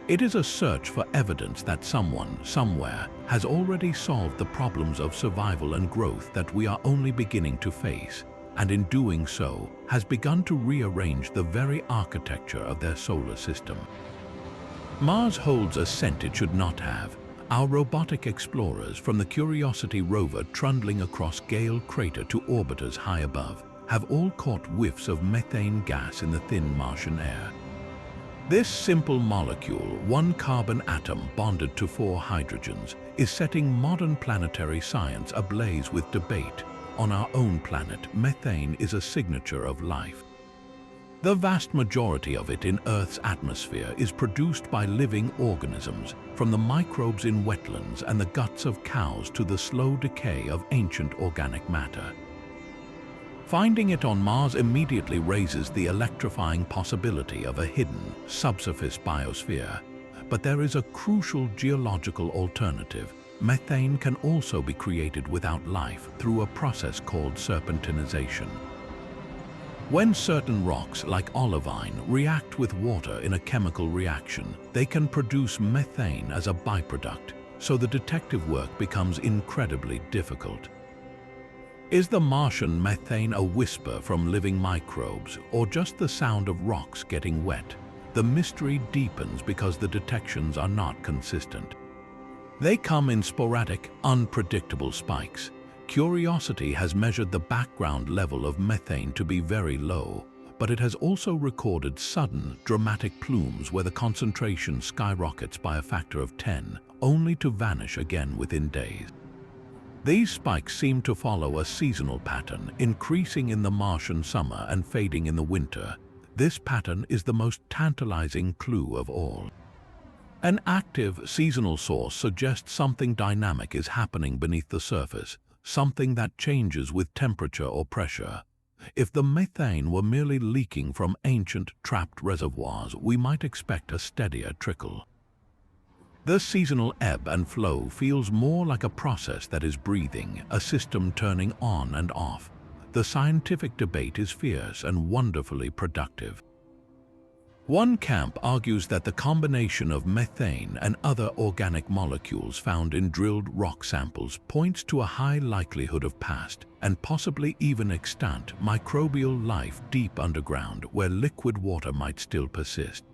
It is a search for evidence that someone, somewhere, has already solved the problems of survival and growth that we are only beginning to face, and in doing so, has begun to rearrange the very architecture of their solar system. Mars holds a scent it should not have. Our robotic explorers, from the Curiosity rover trundling across Gale Crater to orbiters high above, have all caught whiffs of methane gas in the thin Martian air. This simple molecule, one carbon atom bonded to 4 hydrogens, is setting modern planetary science ablaze with debate. On our own planet, methane is a signature of life. The vast majority of it in Earth's atmosphere is produced by living organisms, from the microbes in wetlands and the guts of cows to the slow decay of ancient organic matter. Finding it on Mars immediately raises the electrifying possibility of a hidden, subsurface biosphere. But there is a crucial geological alternative. Methane can also be created without life through a process called serpentinization. When certain rocks, like olivine, react with water in a chemical reaction, they can produce methane as a byproduct, so the detective work becomes incredibly difficult. Is the Martian methane a whisper from living microbes, or just the sound of rocks getting wet? The mystery deepens because the detections are not consistent. They come in sporadic, unpredictable spikes. Curiosity has measured the background level of methane to be very low, but it has also recorded sudden, dramatic plumes where the concentration skyrockets by a factor of 10, only to vanish again within days. These spikes seem to follow a seasonal pattern, increasing in the Martian summer and fading in the winter. This pattern is the most tantalizing clue of all. An active, seasonal source suggests something dynamic is happening beneath the surface, something that changes with temperature or pressure. If the methane were merely leaking from ancient, trapped reservoirs, we might expect a steadier trickle. The seasonal ebb and flow feels more like a process that is breathing, a system turning on and off. The scientific debate is fierce and wonderfully productive. One camp argues that the combination of methane and other organic molecules found in drilled rock samples points to a high likelihood of past, and possibly even extant, microbial life deep underground where liquid water might still persist.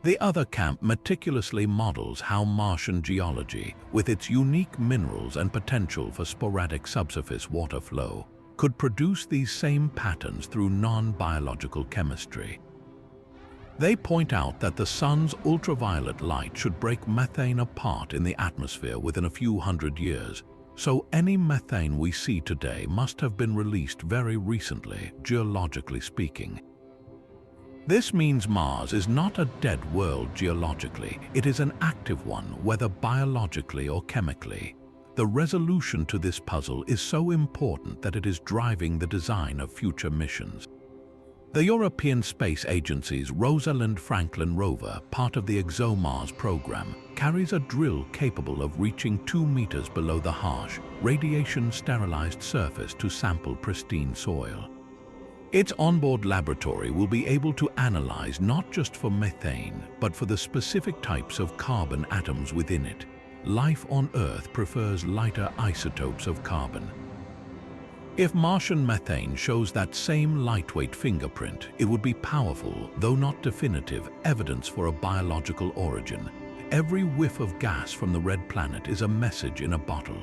The other camp meticulously models how Martian geology, with its unique minerals and potential for sporadic subsurface water flow, could produce these same patterns through non-biological chemistry. They point out that the sun's ultraviolet light should break methane apart in the atmosphere within a few hundred years, so any methane we see today must have been released very recently, geologically speaking. This means Mars is not a dead world geologically, it is an active one, whether biologically or chemically. The resolution to this puzzle is so important that it is driving the design of future missions. The European Space Agency's Rosalind Franklin rover, part of the ExoMars program, carries a drill capable of reaching 2 meters below the harsh, radiation-sterilized surface to sample pristine soil. Its onboard laboratory will be able to analyze not just for methane, but for the specific types of carbon atoms within it. Life on Earth prefers lighter isotopes of carbon. If Martian methane shows that same lightweight fingerprint, it would be powerful, though not definitive, evidence for a biological origin. Every whiff of gas from the red planet is a message in a bottle.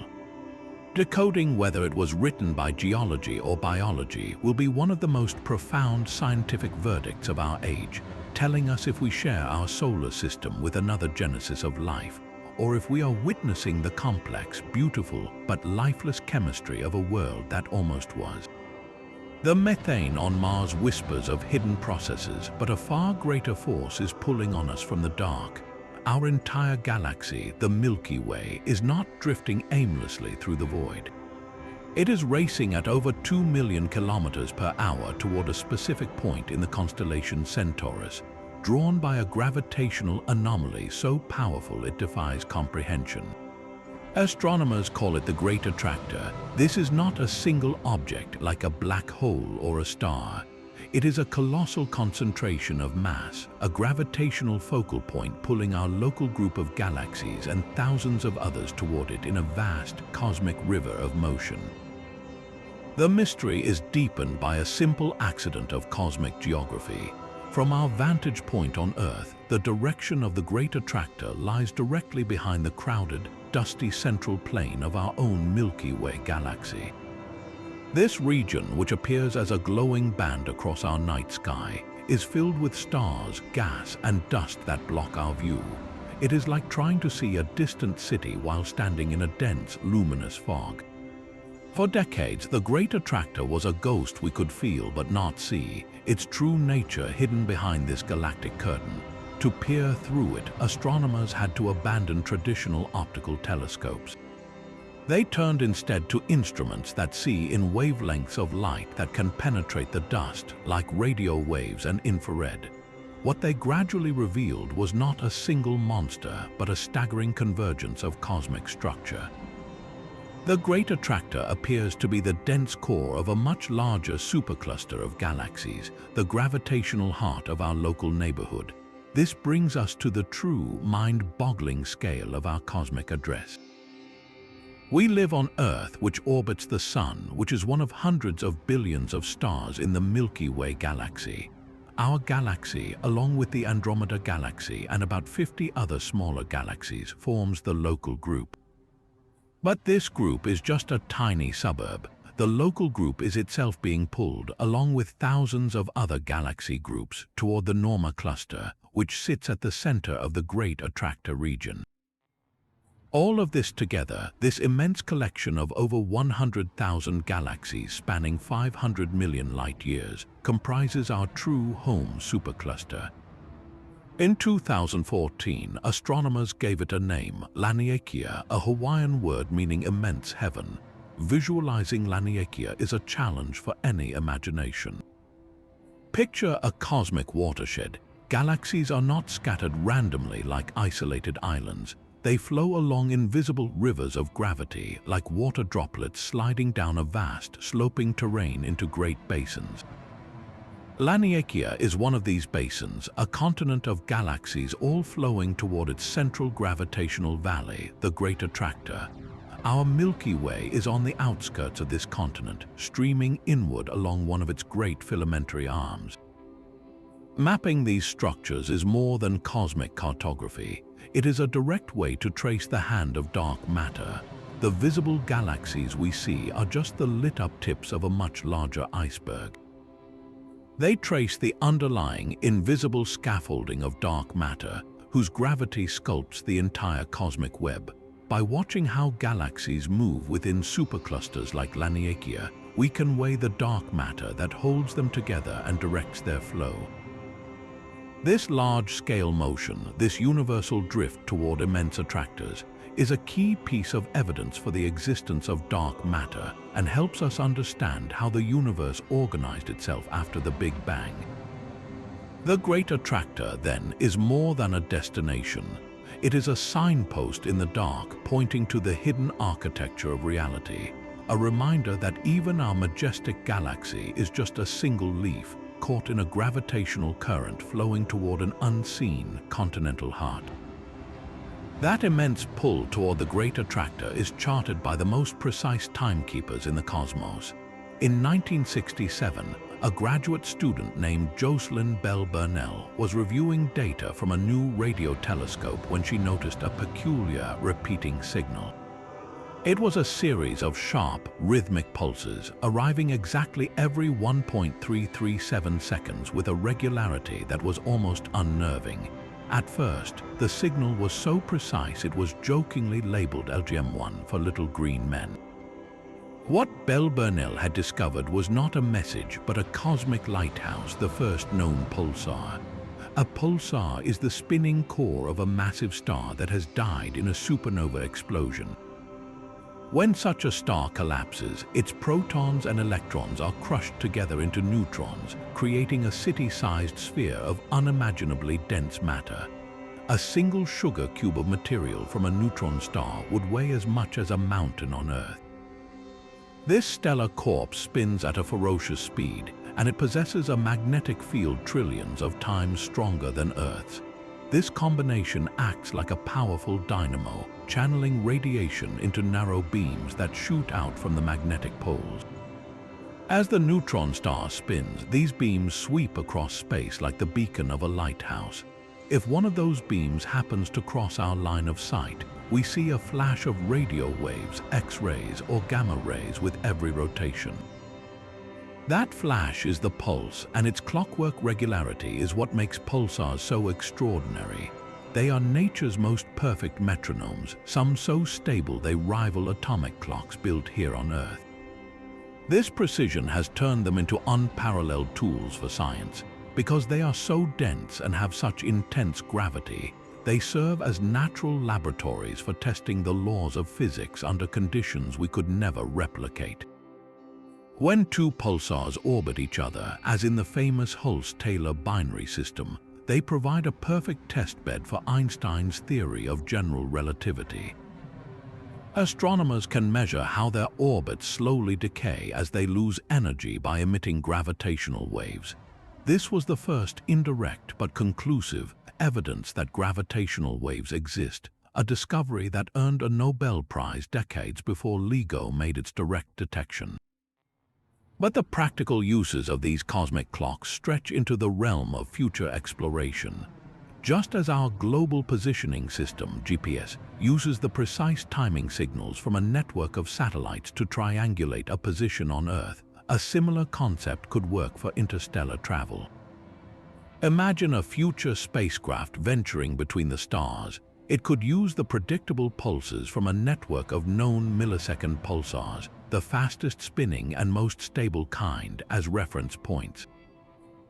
Decoding whether it was written by geology or biology will be one of the most profound scientific verdicts of our age, telling us if we share our solar system with another genesis of life, or if we are witnessing the complex, beautiful, but lifeless chemistry of a world that almost was. The methane on Mars whispers of hidden processes, but a far greater force is pulling on us from the dark. Our entire galaxy, the Milky Way, is not drifting aimlessly through the void. It is racing at over 2 million kilometers per hour toward a specific point in the constellation Centaurus, drawn by a gravitational anomaly so powerful it defies comprehension. Astronomers call it the Great Attractor. This is not a single object like a black hole or a star. It is a colossal concentration of mass, a gravitational focal point pulling our local group of galaxies and thousands of others toward it in a vast cosmic river of motion. The mystery is deepened by a simple accident of cosmic geography. From our vantage point on Earth, the direction of the Great Attractor lies directly behind the crowded, dusty central plane of our own Milky Way galaxy. This region, which appears as a glowing band across our night sky, is filled with stars, gas, and dust that block our view. It is like trying to see a distant city while standing in a dense, luminous fog. For decades, the Great Attractor was a ghost we could feel but not see, its true nature hidden behind this galactic curtain. To peer through it, astronomers had to abandon traditional optical telescopes. They turned instead to instruments that see in wavelengths of light that can penetrate the dust, like radio waves and infrared. What they gradually revealed was not a single monster, but a staggering convergence of cosmic structure. The Great Attractor appears to be the dense core of a much larger supercluster of galaxies, the gravitational heart of our local neighborhood. This brings us to the true, mind-boggling scale of our cosmic address. We live on Earth, which orbits the Sun, which is one of hundreds of billions of stars in the Milky Way galaxy. Our galaxy, along with the Andromeda Galaxy and about 50 other smaller galaxies, forms the local group. But this group is just a tiny suburb. The local group is itself being pulled, along with thousands of other galaxy groups, toward the Norma cluster, which sits at the center of the Great Attractor region. All of this together, this immense collection of over 100,000 galaxies spanning 500 million light-years, comprises our true home supercluster. In 2014, astronomers gave it a name, Laniakea, a Hawaiian word meaning immense heaven. Visualizing Laniakea is a challenge for any imagination. Picture a cosmic watershed. Galaxies are not scattered randomly like isolated islands. They flow along invisible rivers of gravity, like water droplets sliding down a vast, sloping terrain into great basins. Laniakea is one of these basins, a continent of galaxies all flowing toward its central gravitational valley, the Great Attractor. Our Milky Way is on the outskirts of this continent, streaming inward along one of its great filamentary arms. Mapping these structures is more than cosmic cartography. It is a direct way to trace the hand of dark matter. The visible galaxies we see are just the lit-up tips of a much larger iceberg. They trace the underlying, invisible scaffolding of dark matter, whose gravity sculpts the entire cosmic web. By watching how galaxies move within superclusters like Laniakea, we can weigh the dark matter that holds them together and directs their flow. This large-scale motion, this universal drift toward immense attractors, is a key piece of evidence for the existence of dark matter and helps us understand how the universe organized itself after the Big Bang. The Great Attractor, then, is more than a destination. It is a signpost in the dark pointing to the hidden architecture of reality, a reminder that even our majestic galaxy is just a single leaf caught in a gravitational current flowing toward an unseen continental heart. That immense pull toward the Great Attractor is charted by the most precise timekeepers in the cosmos. In 1967, a graduate student named Jocelyn Bell Burnell was reviewing data from a new radio telescope when she noticed a peculiar repeating signal. It was a series of sharp, rhythmic pulses, arriving exactly every 1.337 seconds with a regularity that was almost unnerving. At first, the signal was so precise it was jokingly labeled LGM-1 for little green men. What Bell Burnell had discovered was not a message but a cosmic lighthouse, the first known pulsar. A pulsar is the spinning core of a massive star that has died in a supernova explosion. When such a star collapses, its protons and electrons are crushed together into neutrons, creating a city-sized sphere of unimaginably dense matter. A single sugar cube of material from a neutron star would weigh as much as a mountain on Earth. This stellar corpse spins at a ferocious speed, and it possesses a magnetic field trillions of times stronger than Earth's. This combination acts like a powerful dynamo, channeling radiation into narrow beams that shoot out from the magnetic poles. As the neutron star spins, these beams sweep across space like the beacon of a lighthouse. If one of those beams happens to cross our line of sight, we see a flash of radio waves, X-rays, or gamma rays with every rotation. That flash is the pulse, and its clockwork regularity is what makes pulsars so extraordinary. They are nature's most perfect metronomes, some so stable they rival atomic clocks built here on Earth. This precision has turned them into unparalleled tools for science. Because they are so dense and have such intense gravity, they serve as natural laboratories for testing the laws of physics under conditions we could never replicate. When two pulsars orbit each other, as in the famous Hulse-Taylor binary system, they provide a perfect testbed for Einstein's theory of general relativity. Astronomers can measure how their orbits slowly decay as they lose energy by emitting gravitational waves. This was the first indirect but conclusive evidence that gravitational waves exist, a discovery that earned a Nobel Prize decades before LIGO made its direct detection. But the practical uses of these cosmic clocks stretch into the realm of future exploration. Just as our global positioning system, GPS, uses the precise timing signals from a network of satellites to triangulate a position on Earth, a similar concept could work for interstellar travel. Imagine a future spacecraft venturing between the stars. It could use the predictable pulses from a network of known millisecond pulsars, the fastest spinning and most stable kind, as reference points.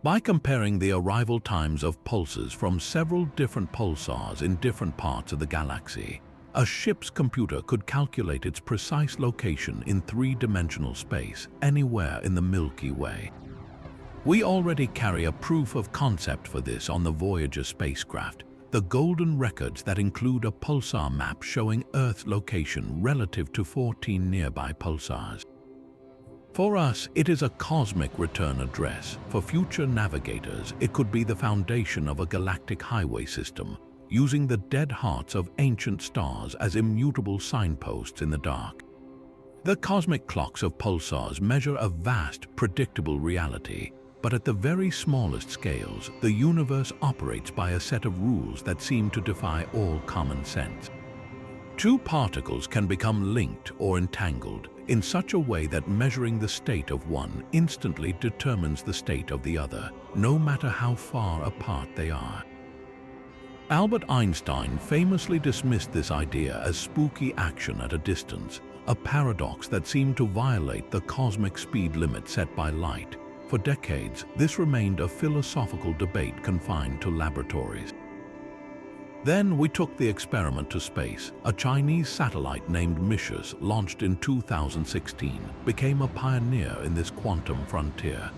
By comparing the arrival times of pulses from several different pulsars in different parts of the galaxy, a ship's computer could calculate its precise location in three-dimensional space, anywhere in the Milky Way. We already carry a proof of concept for this on the Voyager spacecraft, the golden records that include a pulsar map showing Earth's location relative to 14 nearby pulsars. For us, it is a cosmic return address. For future navigators, it could be the foundation of a galactic highway system, using the dead hearts of ancient stars as immutable signposts in the dark. The cosmic clocks of pulsars measure a vast, predictable reality, but at the very smallest scales, the universe operates by a set of rules that seem to defy all common sense. Two particles can become linked or entangled in such a way that measuring the state of one instantly determines the state of the other, no matter how far apart they are. Albert Einstein famously dismissed this idea as spooky action at a distance, a paradox that seemed to violate the cosmic speed limit set by light. For decades, this remained a philosophical debate confined to laboratories. Then we took the experiment to space. A Chinese satellite named Mishus, launched in 2016, became a pioneer in this quantum frontier.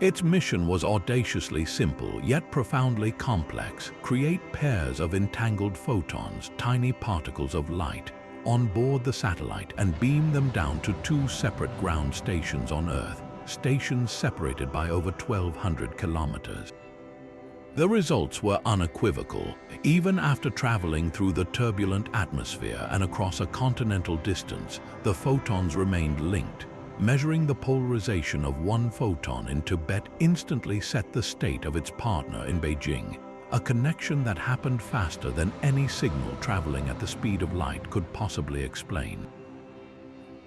Its mission was audaciously simple, yet profoundly complex: create pairs of entangled photons, tiny particles of light, on board the satellite and beam them down to two separate ground stations on Earth, stations separated by over 1,200 kilometers. The results were unequivocal. Even after traveling through the turbulent atmosphere and across a continental distance, the photons remained linked. Measuring the polarization of one photon in Tibet instantly set the state of its partner in Beijing, a connection that happened faster than any signal traveling at the speed of light could possibly explain.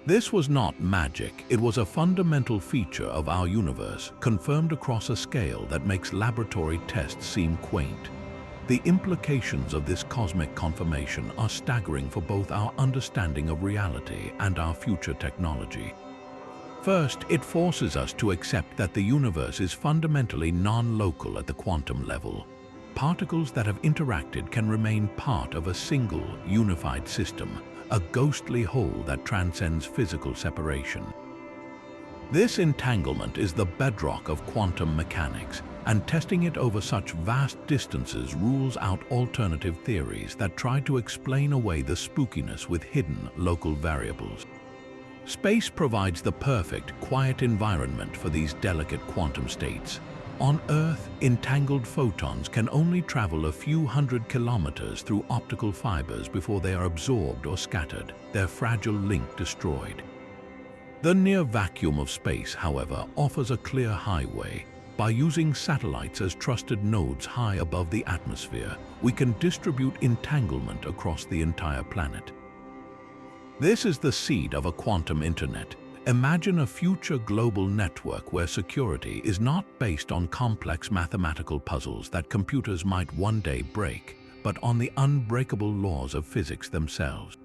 This was not magic, it was a fundamental feature of our universe, confirmed across a scale that makes laboratory tests seem quaint. The implications of this cosmic confirmation are staggering for both our understanding of reality and our future technology. First, it forces us to accept that the universe is fundamentally non-local at the quantum level. Particles that have interacted can remain part of a single, unified system, a ghostly whole that transcends physical separation. This entanglement is the bedrock of quantum mechanics, and testing it over such vast distances rules out alternative theories that try to explain away the spookiness with hidden local variables. Space provides the perfect, quiet environment for these delicate quantum states. On Earth, entangled photons can only travel a few hundred kilometers through optical fibers before they are absorbed or scattered, their fragile link destroyed. The near vacuum of space, however, offers a clear highway. By using satellites as trusted nodes high above the atmosphere, we can distribute entanglement across the entire planet. This is the seed of a quantum internet. Imagine a future global network where security is not based on complex mathematical puzzles that computers might one day break, but on the unbreakable laws of physics themselves.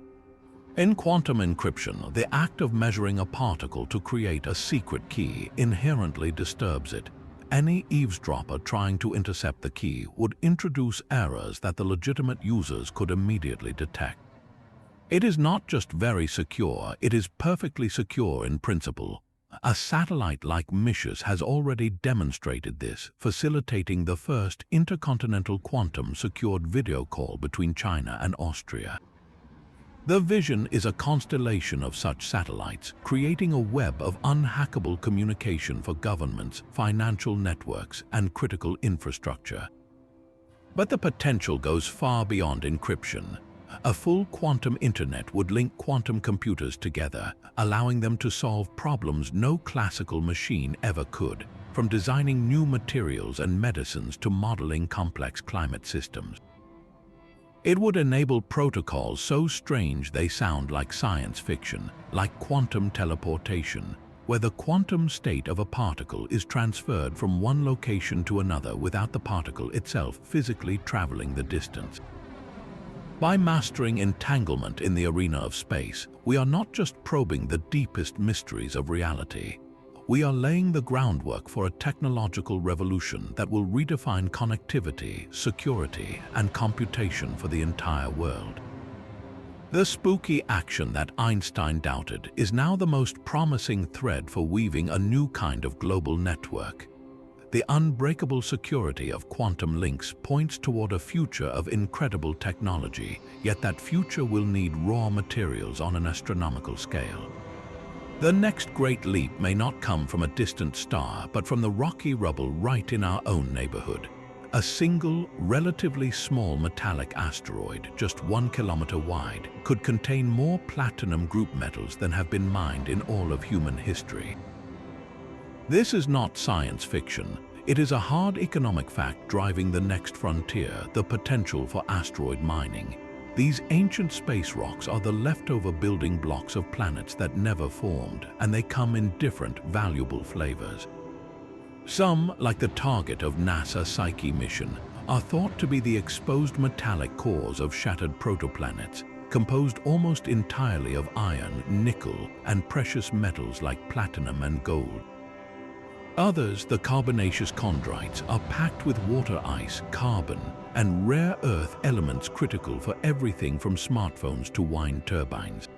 In quantum encryption, the act of measuring a particle to create a secret key inherently disturbs it. Any eavesdropper trying to intercept the key would introduce errors that the legitimate users could immediately detect. It is not just very secure, it is perfectly secure in principle. A satellite like Mischief has already demonstrated this, facilitating the first intercontinental quantum secured video call between China and Austria. The vision is a constellation of such satellites, creating a web of unhackable communication for governments, financial networks, and critical infrastructure. But the potential goes far beyond encryption. A full quantum internet would link quantum computers together, allowing them to solve problems no classical machine ever could, from designing new materials and medicines to modeling complex climate systems. It would enable protocols so strange they sound like science fiction, like quantum teleportation, where the quantum state of a particle is transferred from one location to another without the particle itself physically traveling the distance. By mastering entanglement in the arena of space, we are not just probing the deepest mysteries of reality. We are laying the groundwork for a technological revolution that will redefine connectivity, security, and computation for the entire world. The spooky action that Einstein doubted is now the most promising thread for weaving a new kind of global network. The unbreakable security of quantum links points toward a future of incredible technology, yet that future will need raw materials on an astronomical scale. The next great leap may not come from a distant star, but from the rocky rubble right in our own neighborhood. A single, relatively small metallic asteroid, just 1 kilometer wide, could contain more platinum group metals than have been mined in all of human history. This is not science fiction. It is a hard economic fact driving the next frontier, the potential for asteroid mining. These ancient space rocks are the leftover building blocks of planets that never formed, and they come in different, valuable flavors. Some, like the target of NASA's Psyche mission, are thought to be the exposed metallic cores of shattered protoplanets, composed almost entirely of iron, nickel, and precious metals like platinum and gold. Others, the carbonaceous chondrites, are packed with water ice, carbon, and rare earth elements critical for everything from smartphones to wind turbines.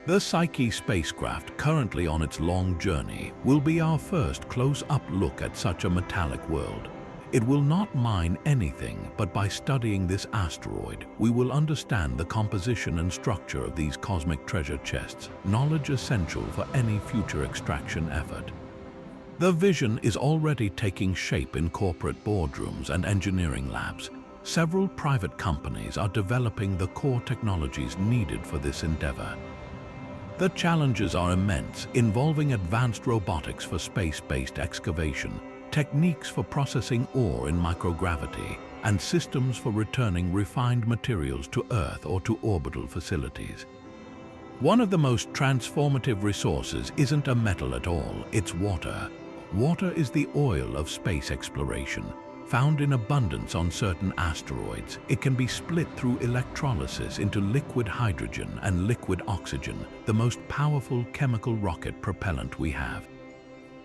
The Psyche spacecraft, currently on its long journey, will be our first close-up look at such a metallic world. It will not mine anything, but by studying this asteroid, we will understand the composition and structure of these cosmic treasure chests, knowledge essential for any future extraction effort. The vision is already taking shape in corporate boardrooms and engineering labs. Several private companies are developing the core technologies needed for this endeavor. The challenges are immense, involving advanced robotics for space-based excavation, techniques for processing ore in microgravity, and systems for returning refined materials to Earth or to orbital facilities. One of the most transformative resources isn't a metal at all, it's water. Water is the oil of space exploration. Found in abundance on certain asteroids, it can be split through electrolysis into liquid hydrogen and liquid oxygen, the most powerful chemical rocket propellant we have.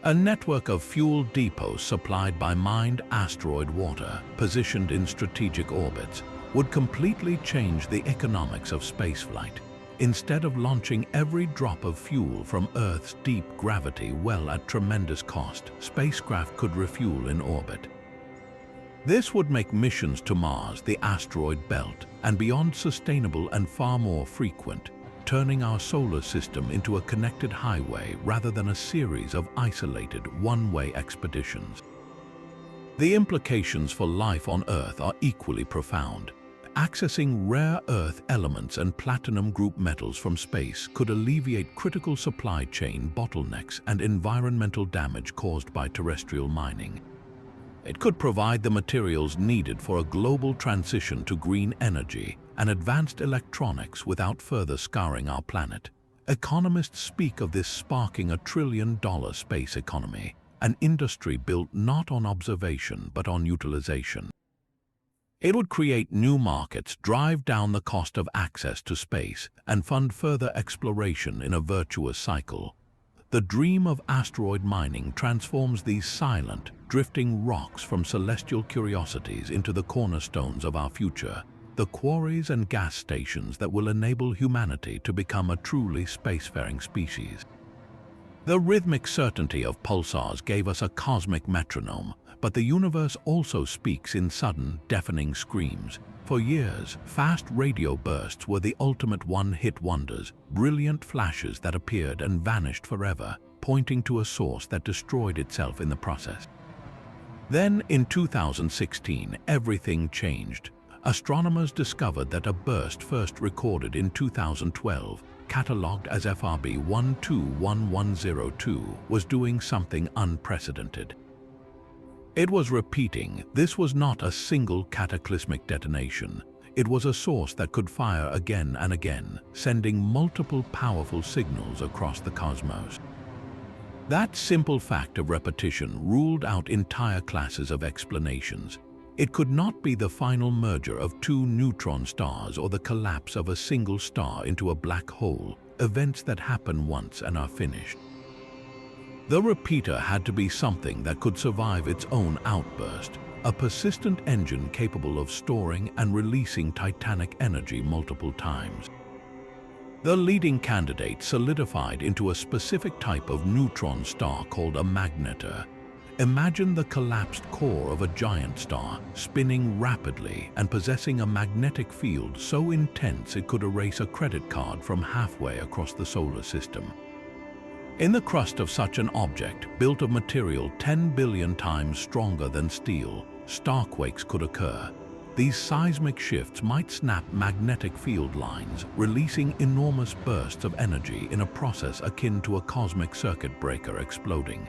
A network of fuel depots supplied by mined asteroid water, positioned in strategic orbits, would completely change the economics of spaceflight. Instead of launching every drop of fuel from Earth's deep gravity well at tremendous cost, spacecraft could refuel in orbit. This would make missions to Mars, the asteroid belt, and beyond sustainable and far more frequent, turning our solar system into a connected highway rather than a series of isolated, one-way expeditions. The implications for life on Earth are equally profound. Accessing rare Earth elements and platinum group metals from space could alleviate critical supply chain bottlenecks and environmental damage caused by terrestrial mining. It could provide the materials needed for a global transition to green energy and advanced electronics without further scarring our planet. Economists speak of this sparking a trillion-dollar space economy, an industry built not on observation but on utilization. It would create new markets, drive down the cost of access to space, and fund further exploration in a virtuous cycle. The dream of asteroid mining transforms these silent, drifting rocks from celestial curiosities into the cornerstones of our future, the quarries and gas stations that will enable humanity to become a truly spacefaring species. The rhythmic certainty of pulsars gave us a cosmic metronome, but the universe also speaks in sudden, deafening screams. For years, fast radio bursts were the ultimate one-hit wonders, brilliant flashes that appeared and vanished forever, pointing to a source that destroyed itself in the process. Then, in 2016, everything changed. Astronomers discovered that a burst first recorded in 2012, catalogued as FRB 121102, was doing something unprecedented. It was repeating. This was not a single cataclysmic detonation. It was a source that could fire again and again, sending multiple powerful signals across the cosmos. That simple fact of repetition ruled out entire classes of explanations. It could not be the final merger of two neutron stars or the collapse of a single star into a black hole, events that happen once and are finished. The repeater had to be something that could survive its own outburst, a persistent engine capable of storing and releasing titanic energy multiple times. The leading candidate solidified into a specific type of neutron star called a magnetar. Imagine the collapsed core of a giant star, spinning rapidly and possessing a magnetic field so intense it could erase a credit card from halfway across the solar system. In the crust of such an object, built of material 10 billion times stronger than steel, starquakes could occur. These seismic shifts might snap magnetic field lines, releasing enormous bursts of energy in a process akin to a cosmic circuit breaker exploding.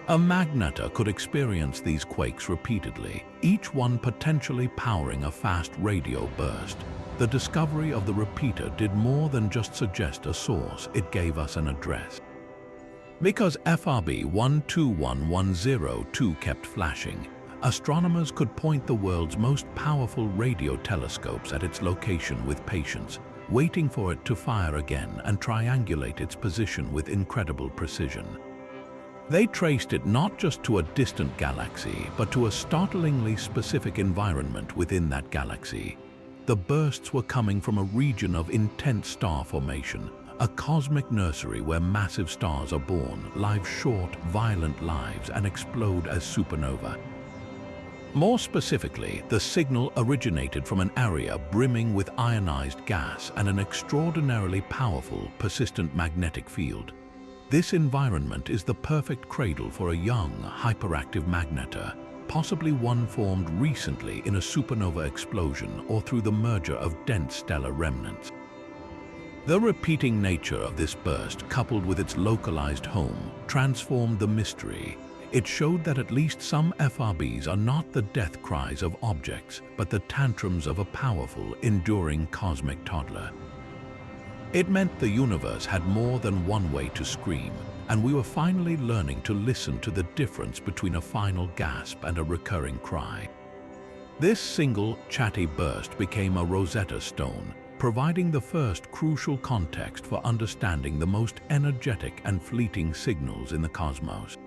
A magnetar could experience these quakes repeatedly, each one potentially powering a fast radio burst. The discovery of the repeater did more than just suggest a source, it gave us an address. Because FRB 121102 kept flashing, astronomers could point the world's most powerful radio telescopes at its location with patience, waiting for it to fire again and triangulate its position with incredible precision. They traced it not just to a distant galaxy, but to a startlingly specific environment within that galaxy. The bursts were coming from a region of intense star formation, a cosmic nursery where massive stars are born, live short, violent lives, and explode as supernova. More specifically, the signal originated from an area brimming with ionized gas and an extraordinarily powerful, persistent magnetic field. This environment is the perfect cradle for a young, hyperactive magnetar, possibly one formed recently in a supernova explosion or through the merger of dense stellar remnants. The repeating nature of this burst, coupled with its localized home, transformed the mystery. It showed that at least some FRBs are not the death cries of objects, but the tantrums of a powerful, enduring cosmic toddler. It meant the universe had more than one way to scream, and we were finally learning to listen to the difference between a final gasp and a recurring cry. This single, chatty burst became a Rosetta Stone, providing the first crucial context for understanding the most energetic and fleeting signals in the cosmos.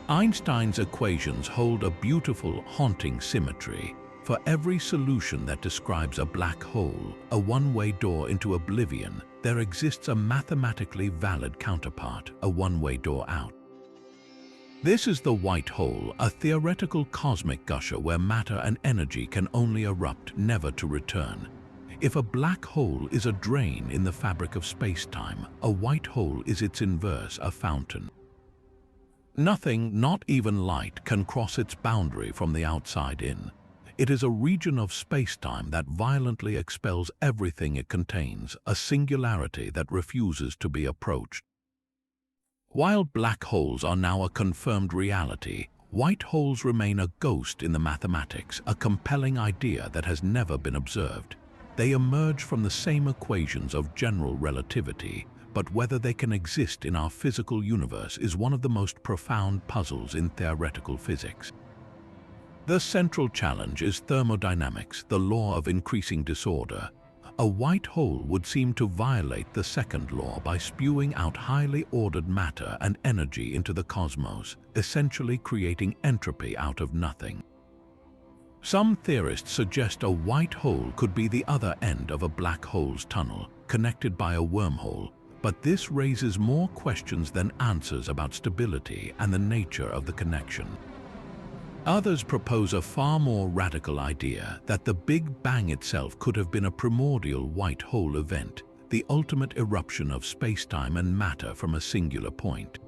Einstein's equations hold a beautiful, haunting symmetry. For every solution that describes a black hole, a one-way door into oblivion, there exists a mathematically valid counterpart, a one-way door out. This is the white hole, a theoretical cosmic gusher where matter and energy can only erupt, never to return. If a black hole is a drain in the fabric of space-time, a white hole is its inverse, a fountain. Nothing, not even light, can cross its boundary from the outside in. It is a region of space-time that violently expels everything it contains, a singularity that refuses to be approached. While black holes are now a confirmed reality, white holes remain a ghost in the mathematics, a compelling idea that has never been observed. They emerge from the same equations of general relativity, but whether they can exist in our physical universe is one of the most profound puzzles in theoretical physics. The central challenge is thermodynamics, the law of increasing disorder. A white hole would seem to violate the second law by spewing out highly ordered matter and energy into the cosmos, essentially creating entropy out of nothing. Some theorists suggest a white hole could be the other end of a black hole's tunnel, connected by a wormhole, but this raises more questions than answers about stability and the nature of the connection. Others propose a far more radical idea that the Big Bang itself could have been a primordial white hole event, the ultimate eruption of space-time and matter from a singular point.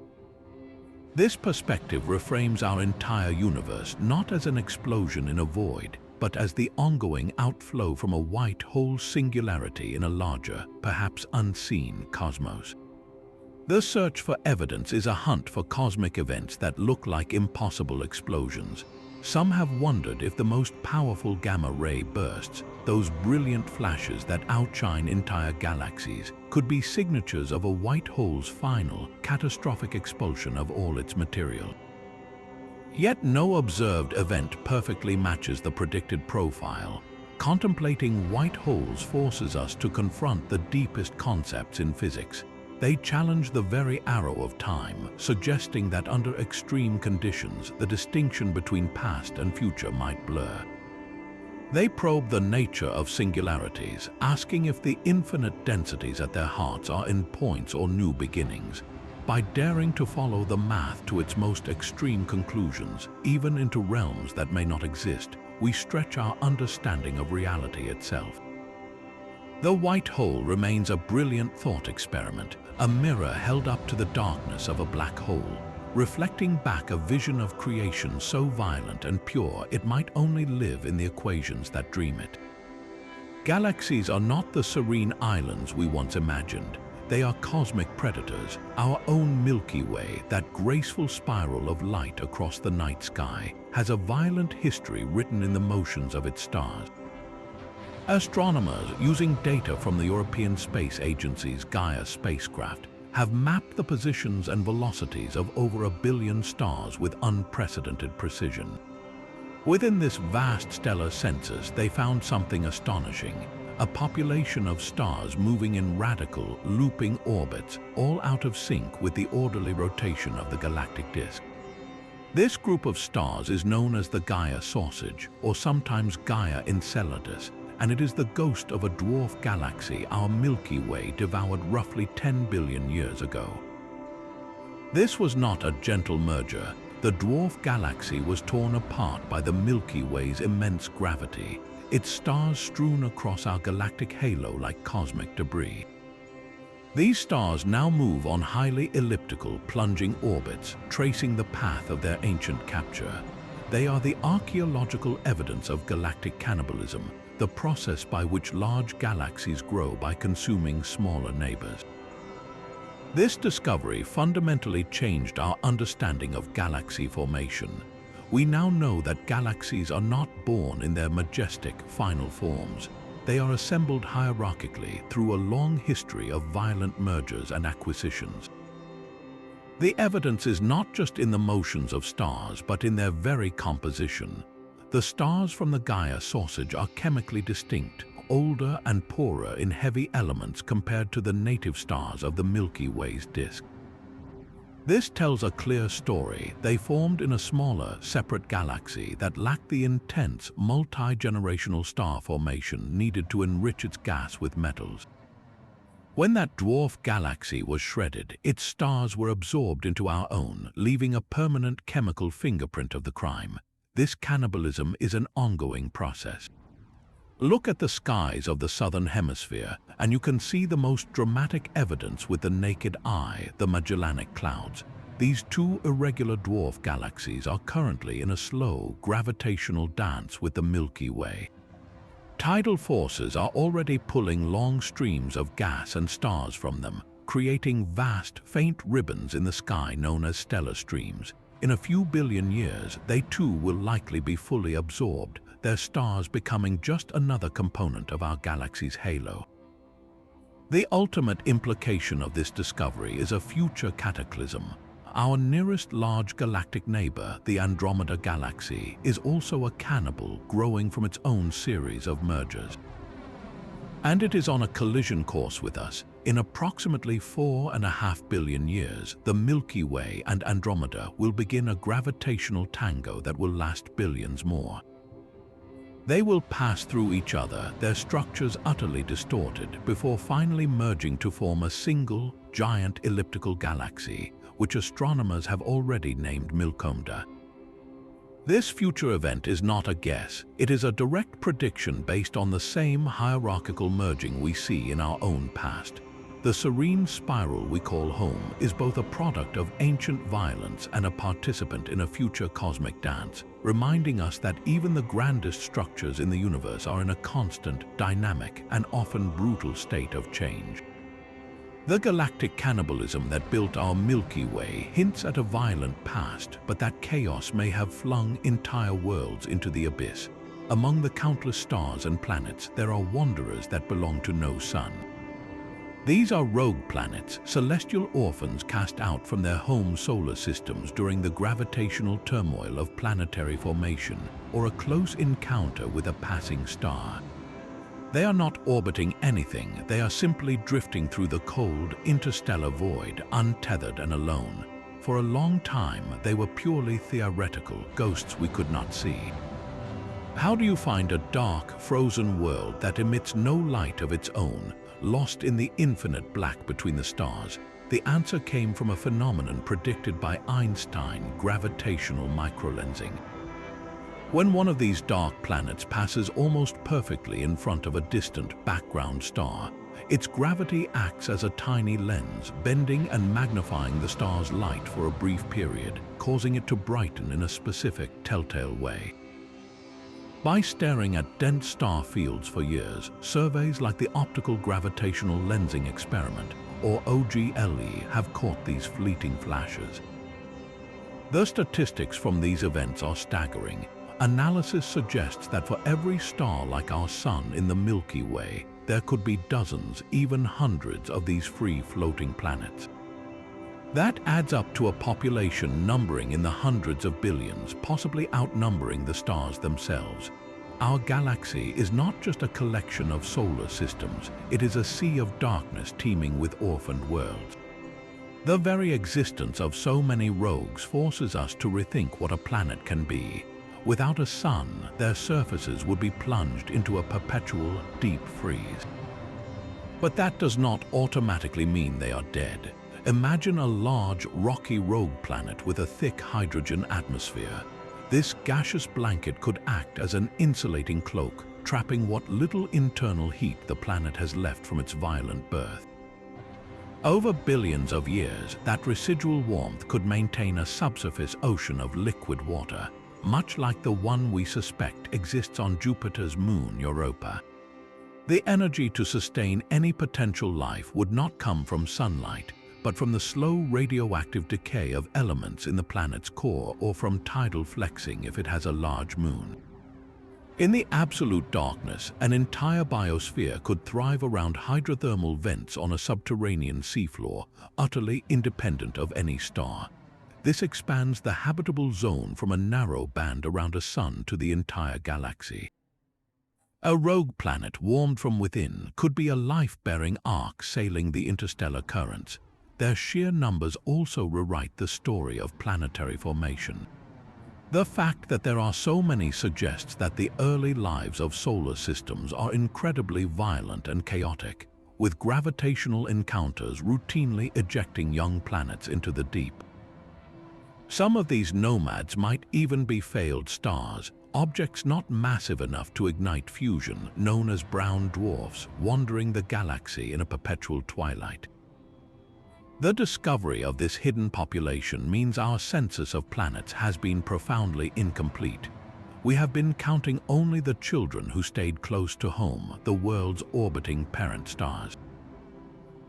This perspective reframes our entire universe not as an explosion in a void, but as the ongoing outflow from a white hole singularity in a larger, perhaps unseen cosmos. The search for evidence is a hunt for cosmic events that look like impossible explosions. Some have wondered if the most powerful gamma-ray bursts, those brilliant flashes that outshine entire galaxies, could be signatures of a white hole's final, catastrophic expulsion of all its material. Yet no observed event perfectly matches the predicted profile. Contemplating white holes forces us to confront the deepest concepts in physics. They challenge the very arrow of time, suggesting that under extreme conditions, the distinction between past and future might blur. They probe the nature of singularities, asking if the infinite densities at their hearts are in points or new beginnings. By daring to follow the math to its most extreme conclusions, even into realms that may not exist, we stretch our understanding of reality itself. The white hole remains a brilliant thought experiment, a mirror held up to the darkness of a black hole, reflecting back a vision of creation so violent and pure it might only live in the equations that dream it. Galaxies are not the serene islands we once imagined. They are cosmic predators, our own Milky Way, that graceful spiral of light across the night sky, has a violent history written in the motions of its stars. Astronomers, using data from the European Space Agency's Gaia spacecraft, have mapped the positions and velocities of over 1 billion stars with unprecedented precision. Within this vast stellar census, they found something astonishing: a population of stars moving in radical, looping orbits, all out of sync with the orderly rotation of the galactic disk. This group of stars is known as the Gaia Sausage, or sometimes Gaia Enceladus, and it is the ghost of a dwarf galaxy our Milky Way devoured roughly 10 billion years ago. This was not a gentle merger. The dwarf galaxy was torn apart by the Milky Way's immense gravity, its stars strewn across our galactic halo like cosmic debris. These stars now move on highly elliptical, plunging orbits, tracing the path of their ancient capture. They are the archaeological evidence of galactic cannibalism, the process by which large galaxies grow by consuming smaller neighbors. This discovery fundamentally changed our understanding of galaxy formation. We now know that galaxies are not born in their majestic, final forms. They are assembled hierarchically through a long history of violent mergers and acquisitions. The evidence is not just in the motions of stars, but in their very composition. The stars from the Gaia sausage are chemically distinct, older and poorer in heavy elements compared to the native stars of the Milky Way's disk. This tells a clear story. They formed in a smaller, separate galaxy that lacked the intense, multi-generational star formation needed to enrich its gas with metals. When that dwarf galaxy was shredded, its stars were absorbed into our own, leaving a permanent chemical fingerprint of the crime. This cannibalism is an ongoing process. Look at the skies of the southern hemisphere, and you can see the most dramatic evidence with the naked eye, the Magellanic Clouds. These two irregular dwarf galaxies are currently in a slow, gravitational dance with the Milky Way. Tidal forces are already pulling long streams of gas and stars from them, creating vast, faint ribbons in the sky known as stellar streams. In a few billion years, they too will likely be fully absorbed, their stars becoming just another component of our galaxy's halo. The ultimate implication of this discovery is a future cataclysm. Our nearest large galactic neighbor, the Andromeda Galaxy, is also a cannibal growing from its own series of mergers. And it is on a collision course with us. In approximately 4.5 billion years, the Milky Way and Andromeda will begin a gravitational tango that will last billions more. They will pass through each other, their structures utterly distorted, before finally merging to form a single, giant elliptical galaxy, which astronomers have already named Milkomda. This future event is not a guess, it is a direct prediction based on the same hierarchical merging we see in our own past. The serene spiral we call home is both a product of ancient violence and a participant in a future cosmic dance, reminding us that even the grandest structures in the universe are in a constant, dynamic, and often brutal state of change. The galactic cannibalism that built our Milky Way hints at a violent past, but that chaos may have flung entire worlds into the abyss. Among the countless stars and planets, there are wanderers that belong to no sun. These are rogue planets, celestial orphans cast out from their home solar systems during the gravitational turmoil of planetary formation or a close encounter with a passing star. They are not orbiting anything, they are simply drifting through the cold, interstellar void, untethered and alone. For a long time, they were purely theoretical, ghosts we could not see. How do you find a dark, frozen world that emits no light of its own, lost in the infinite black between the stars? The answer came from a phenomenon predicted by Einstein, gravitational microlensing. When one of these dark planets passes almost perfectly in front of a distant background star, its gravity acts as a tiny lens, bending and magnifying the star's light for a brief period, causing it to brighten in a specific telltale way. By staring at dense star fields for years, surveys like the Optical Gravitational Lensing Experiment, or OGLE, have caught these fleeting flashes. The statistics from these events are staggering. Analysis suggests that for every star like our Sun in the Milky Way, there could be dozens, even hundreds of these free-floating planets. That adds up to a population numbering in the hundreds of billions, possibly outnumbering the stars themselves. Our galaxy is not just a collection of solar systems, it is a sea of darkness teeming with orphaned worlds. The very existence of so many rogues forces us to rethink what a planet can be. Without a sun, their surfaces would be plunged into a perpetual, deep freeze. But that does not automatically mean they are dead. Imagine a large, rocky rogue planet with a thick hydrogen atmosphere. This gaseous blanket could act as an insulating cloak, trapping what little internal heat the planet has left from its violent birth. Over billions of years, that residual warmth could maintain a subsurface ocean of liquid water, much like the one we suspect exists on Jupiter's moon Europa. The energy to sustain any potential life would not come from sunlight, but from the slow radioactive decay of elements in the planet's core or from tidal flexing if it has a large moon. In the absolute darkness, an entire biosphere could thrive around hydrothermal vents on a subterranean seafloor, utterly independent of any star. This expands the habitable zone from a narrow band around a sun to the entire galaxy. A rogue planet warmed from within could be a life-bearing ark sailing the interstellar currents. Their sheer numbers also rewrite the story of planetary formation. The fact that there are so many suggests that the early lives of solar systems are incredibly violent and chaotic, with gravitational encounters routinely ejecting young planets into the deep. Some of these nomads might even be failed stars, objects not massive enough to ignite fusion, known as brown dwarfs, wandering the galaxy in a perpetual twilight. The discovery of this hidden population means our census of planets has been profoundly incomplete. We have been counting only the children who stayed close to home, the world's orbiting parent stars.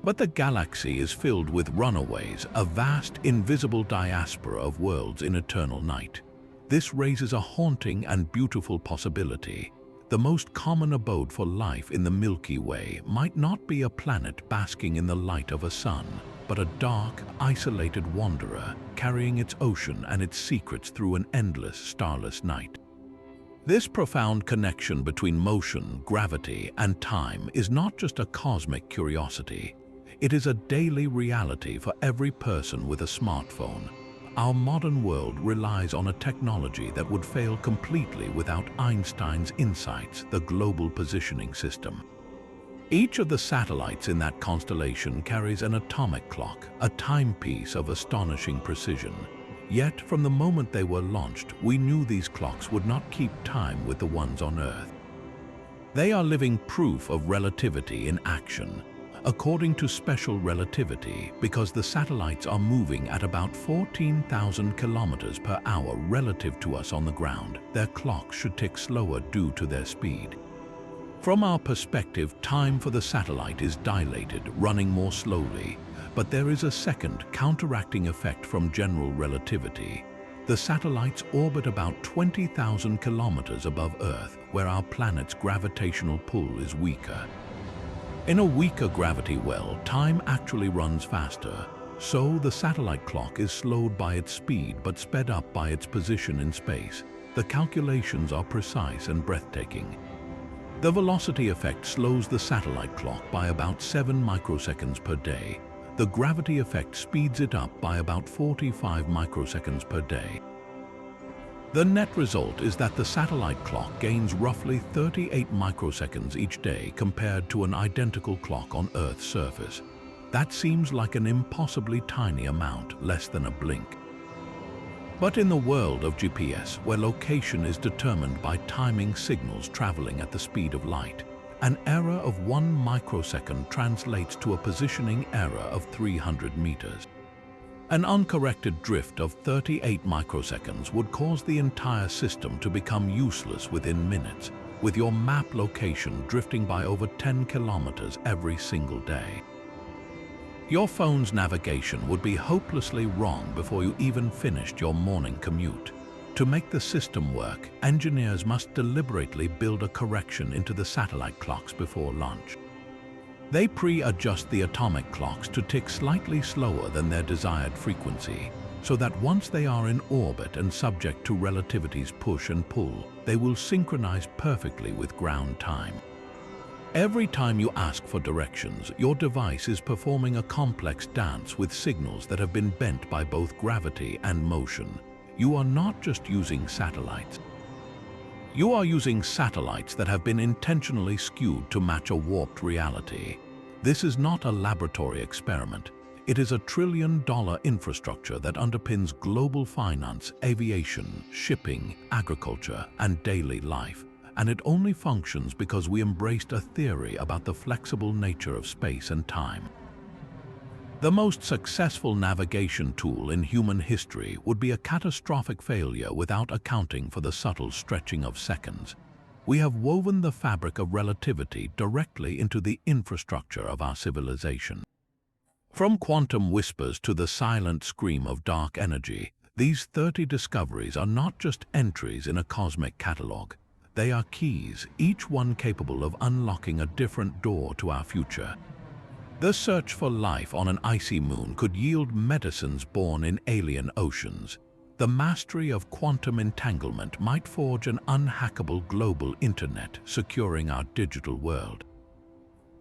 But the galaxy is filled with runaways, a vast, invisible diaspora of worlds in eternal night. This raises a haunting and beautiful possibility. The most common abode for life in the Milky Way might not be a planet basking in the light of a sun, but a dark, isolated wanderer carrying its ocean and its secrets through an endless, starless night. This profound connection between motion, gravity, and time is not just a cosmic curiosity. It is a daily reality for every person with a smartphone. Our modern world relies on a technology that would fail completely without Einstein's insights, the global positioning system. Each of the satellites in that constellation carries an atomic clock, a timepiece of astonishing precision. Yet, from the moment they were launched, we knew these clocks would not keep time with the ones on Earth. They are living proof of relativity in action. According to special relativity, because the satellites are moving at about 14,000 kilometers per hour relative to us on the ground, their clocks should tick slower due to their speed. From our perspective, time for the satellite is dilated, running more slowly. But there is a second, counteracting effect from general relativity. The satellites orbit about 20,000 kilometers above Earth, where our planet's gravitational pull is weaker. In a weaker gravity well, time actually runs faster. So the satellite clock is slowed by its speed but sped up by its position in space. The calculations are precise and breathtaking. The velocity effect slows the satellite clock by about 7 microseconds per day. The gravity effect speeds it up by about 45 microseconds per day. The net result is that the satellite clock gains roughly 38 microseconds each day compared to an identical clock on Earth's surface. That seems like an impossibly tiny amount, less than a blink. But in the world of GPS, where location is determined by timing signals traveling at the speed of light, an error of 1 microsecond translates to a positioning error of 300 meters. An uncorrected drift of 38 microseconds would cause the entire system to become useless within minutes, with your map location drifting by over 10 kilometers every single day. Your phone's navigation would be hopelessly wrong before you even finished your morning commute. To make the system work, engineers must deliberately build a correction into the satellite clocks before launch. They pre-adjust the atomic clocks to tick slightly slower than their desired frequency, so that once they are in orbit and subject to relativity's push and pull, they will synchronize perfectly with ground time. Every time you ask for directions, your device is performing a complex dance with signals that have been bent by both gravity and motion. You are not just using satellites. You are using satellites that have been intentionally skewed to match a warped reality. This is not a laboratory experiment. It is a trillion-dollar infrastructure that underpins global finance, aviation, shipping, agriculture, and daily life. And it only functions because we embraced a theory about the flexible nature of space and time. The most successful navigation tool in human history would be a catastrophic failure without accounting for the subtle stretching of seconds. We have woven the fabric of relativity directly into the infrastructure of our civilization. From quantum whispers to the silent scream of dark energy, these 30 discoveries are not just entries in a cosmic catalogue. They are keys, each one capable of unlocking a different door to our future. The search for life on an icy moon could yield medicines born in alien oceans. The mastery of quantum entanglement might forge an unhackable global internet, securing our digital world.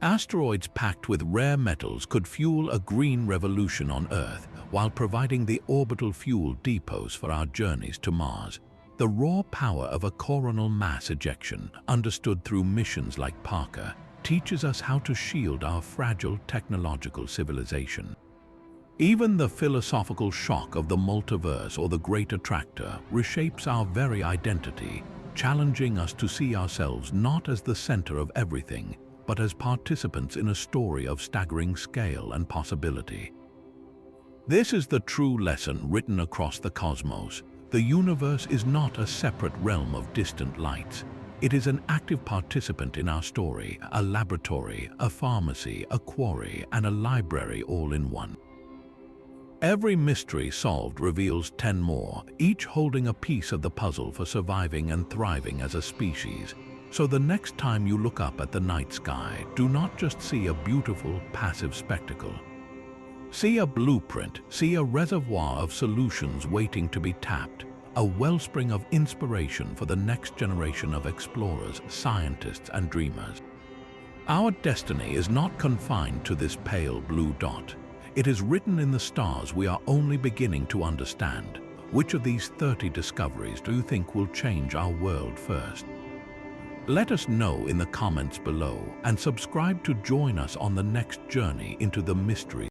Asteroids packed with rare metals could fuel a green revolution on Earth, while providing the orbital fuel depots for our journeys to Mars. The raw power of a coronal mass ejection, understood through missions like Parker, teaches us how to shield our fragile technological civilization. Even the philosophical shock of the multiverse or the great attractor reshapes our very identity, challenging us to see ourselves not as the center of everything, but as participants in a story of staggering scale and possibility. This is the true lesson written across the cosmos. The universe is not a separate realm of distant lights. It is an active participant in our story, a laboratory, a pharmacy, a quarry, and a library all in one. Every mystery solved reveals 10 more, each holding a piece of the puzzle for surviving and thriving as a species. So the next time you look up at the night sky, do not just see a beautiful, passive spectacle. See a blueprint, see a reservoir of solutions waiting to be tapped, a wellspring of inspiration for the next generation of explorers, scientists, and dreamers. Our destiny is not confined to this pale blue dot. It is written in the stars we are only beginning to understand. Which of these 30 discoveries do you think will change our world first? Let us know in the comments below and subscribe to join us on the next journey into the mysteries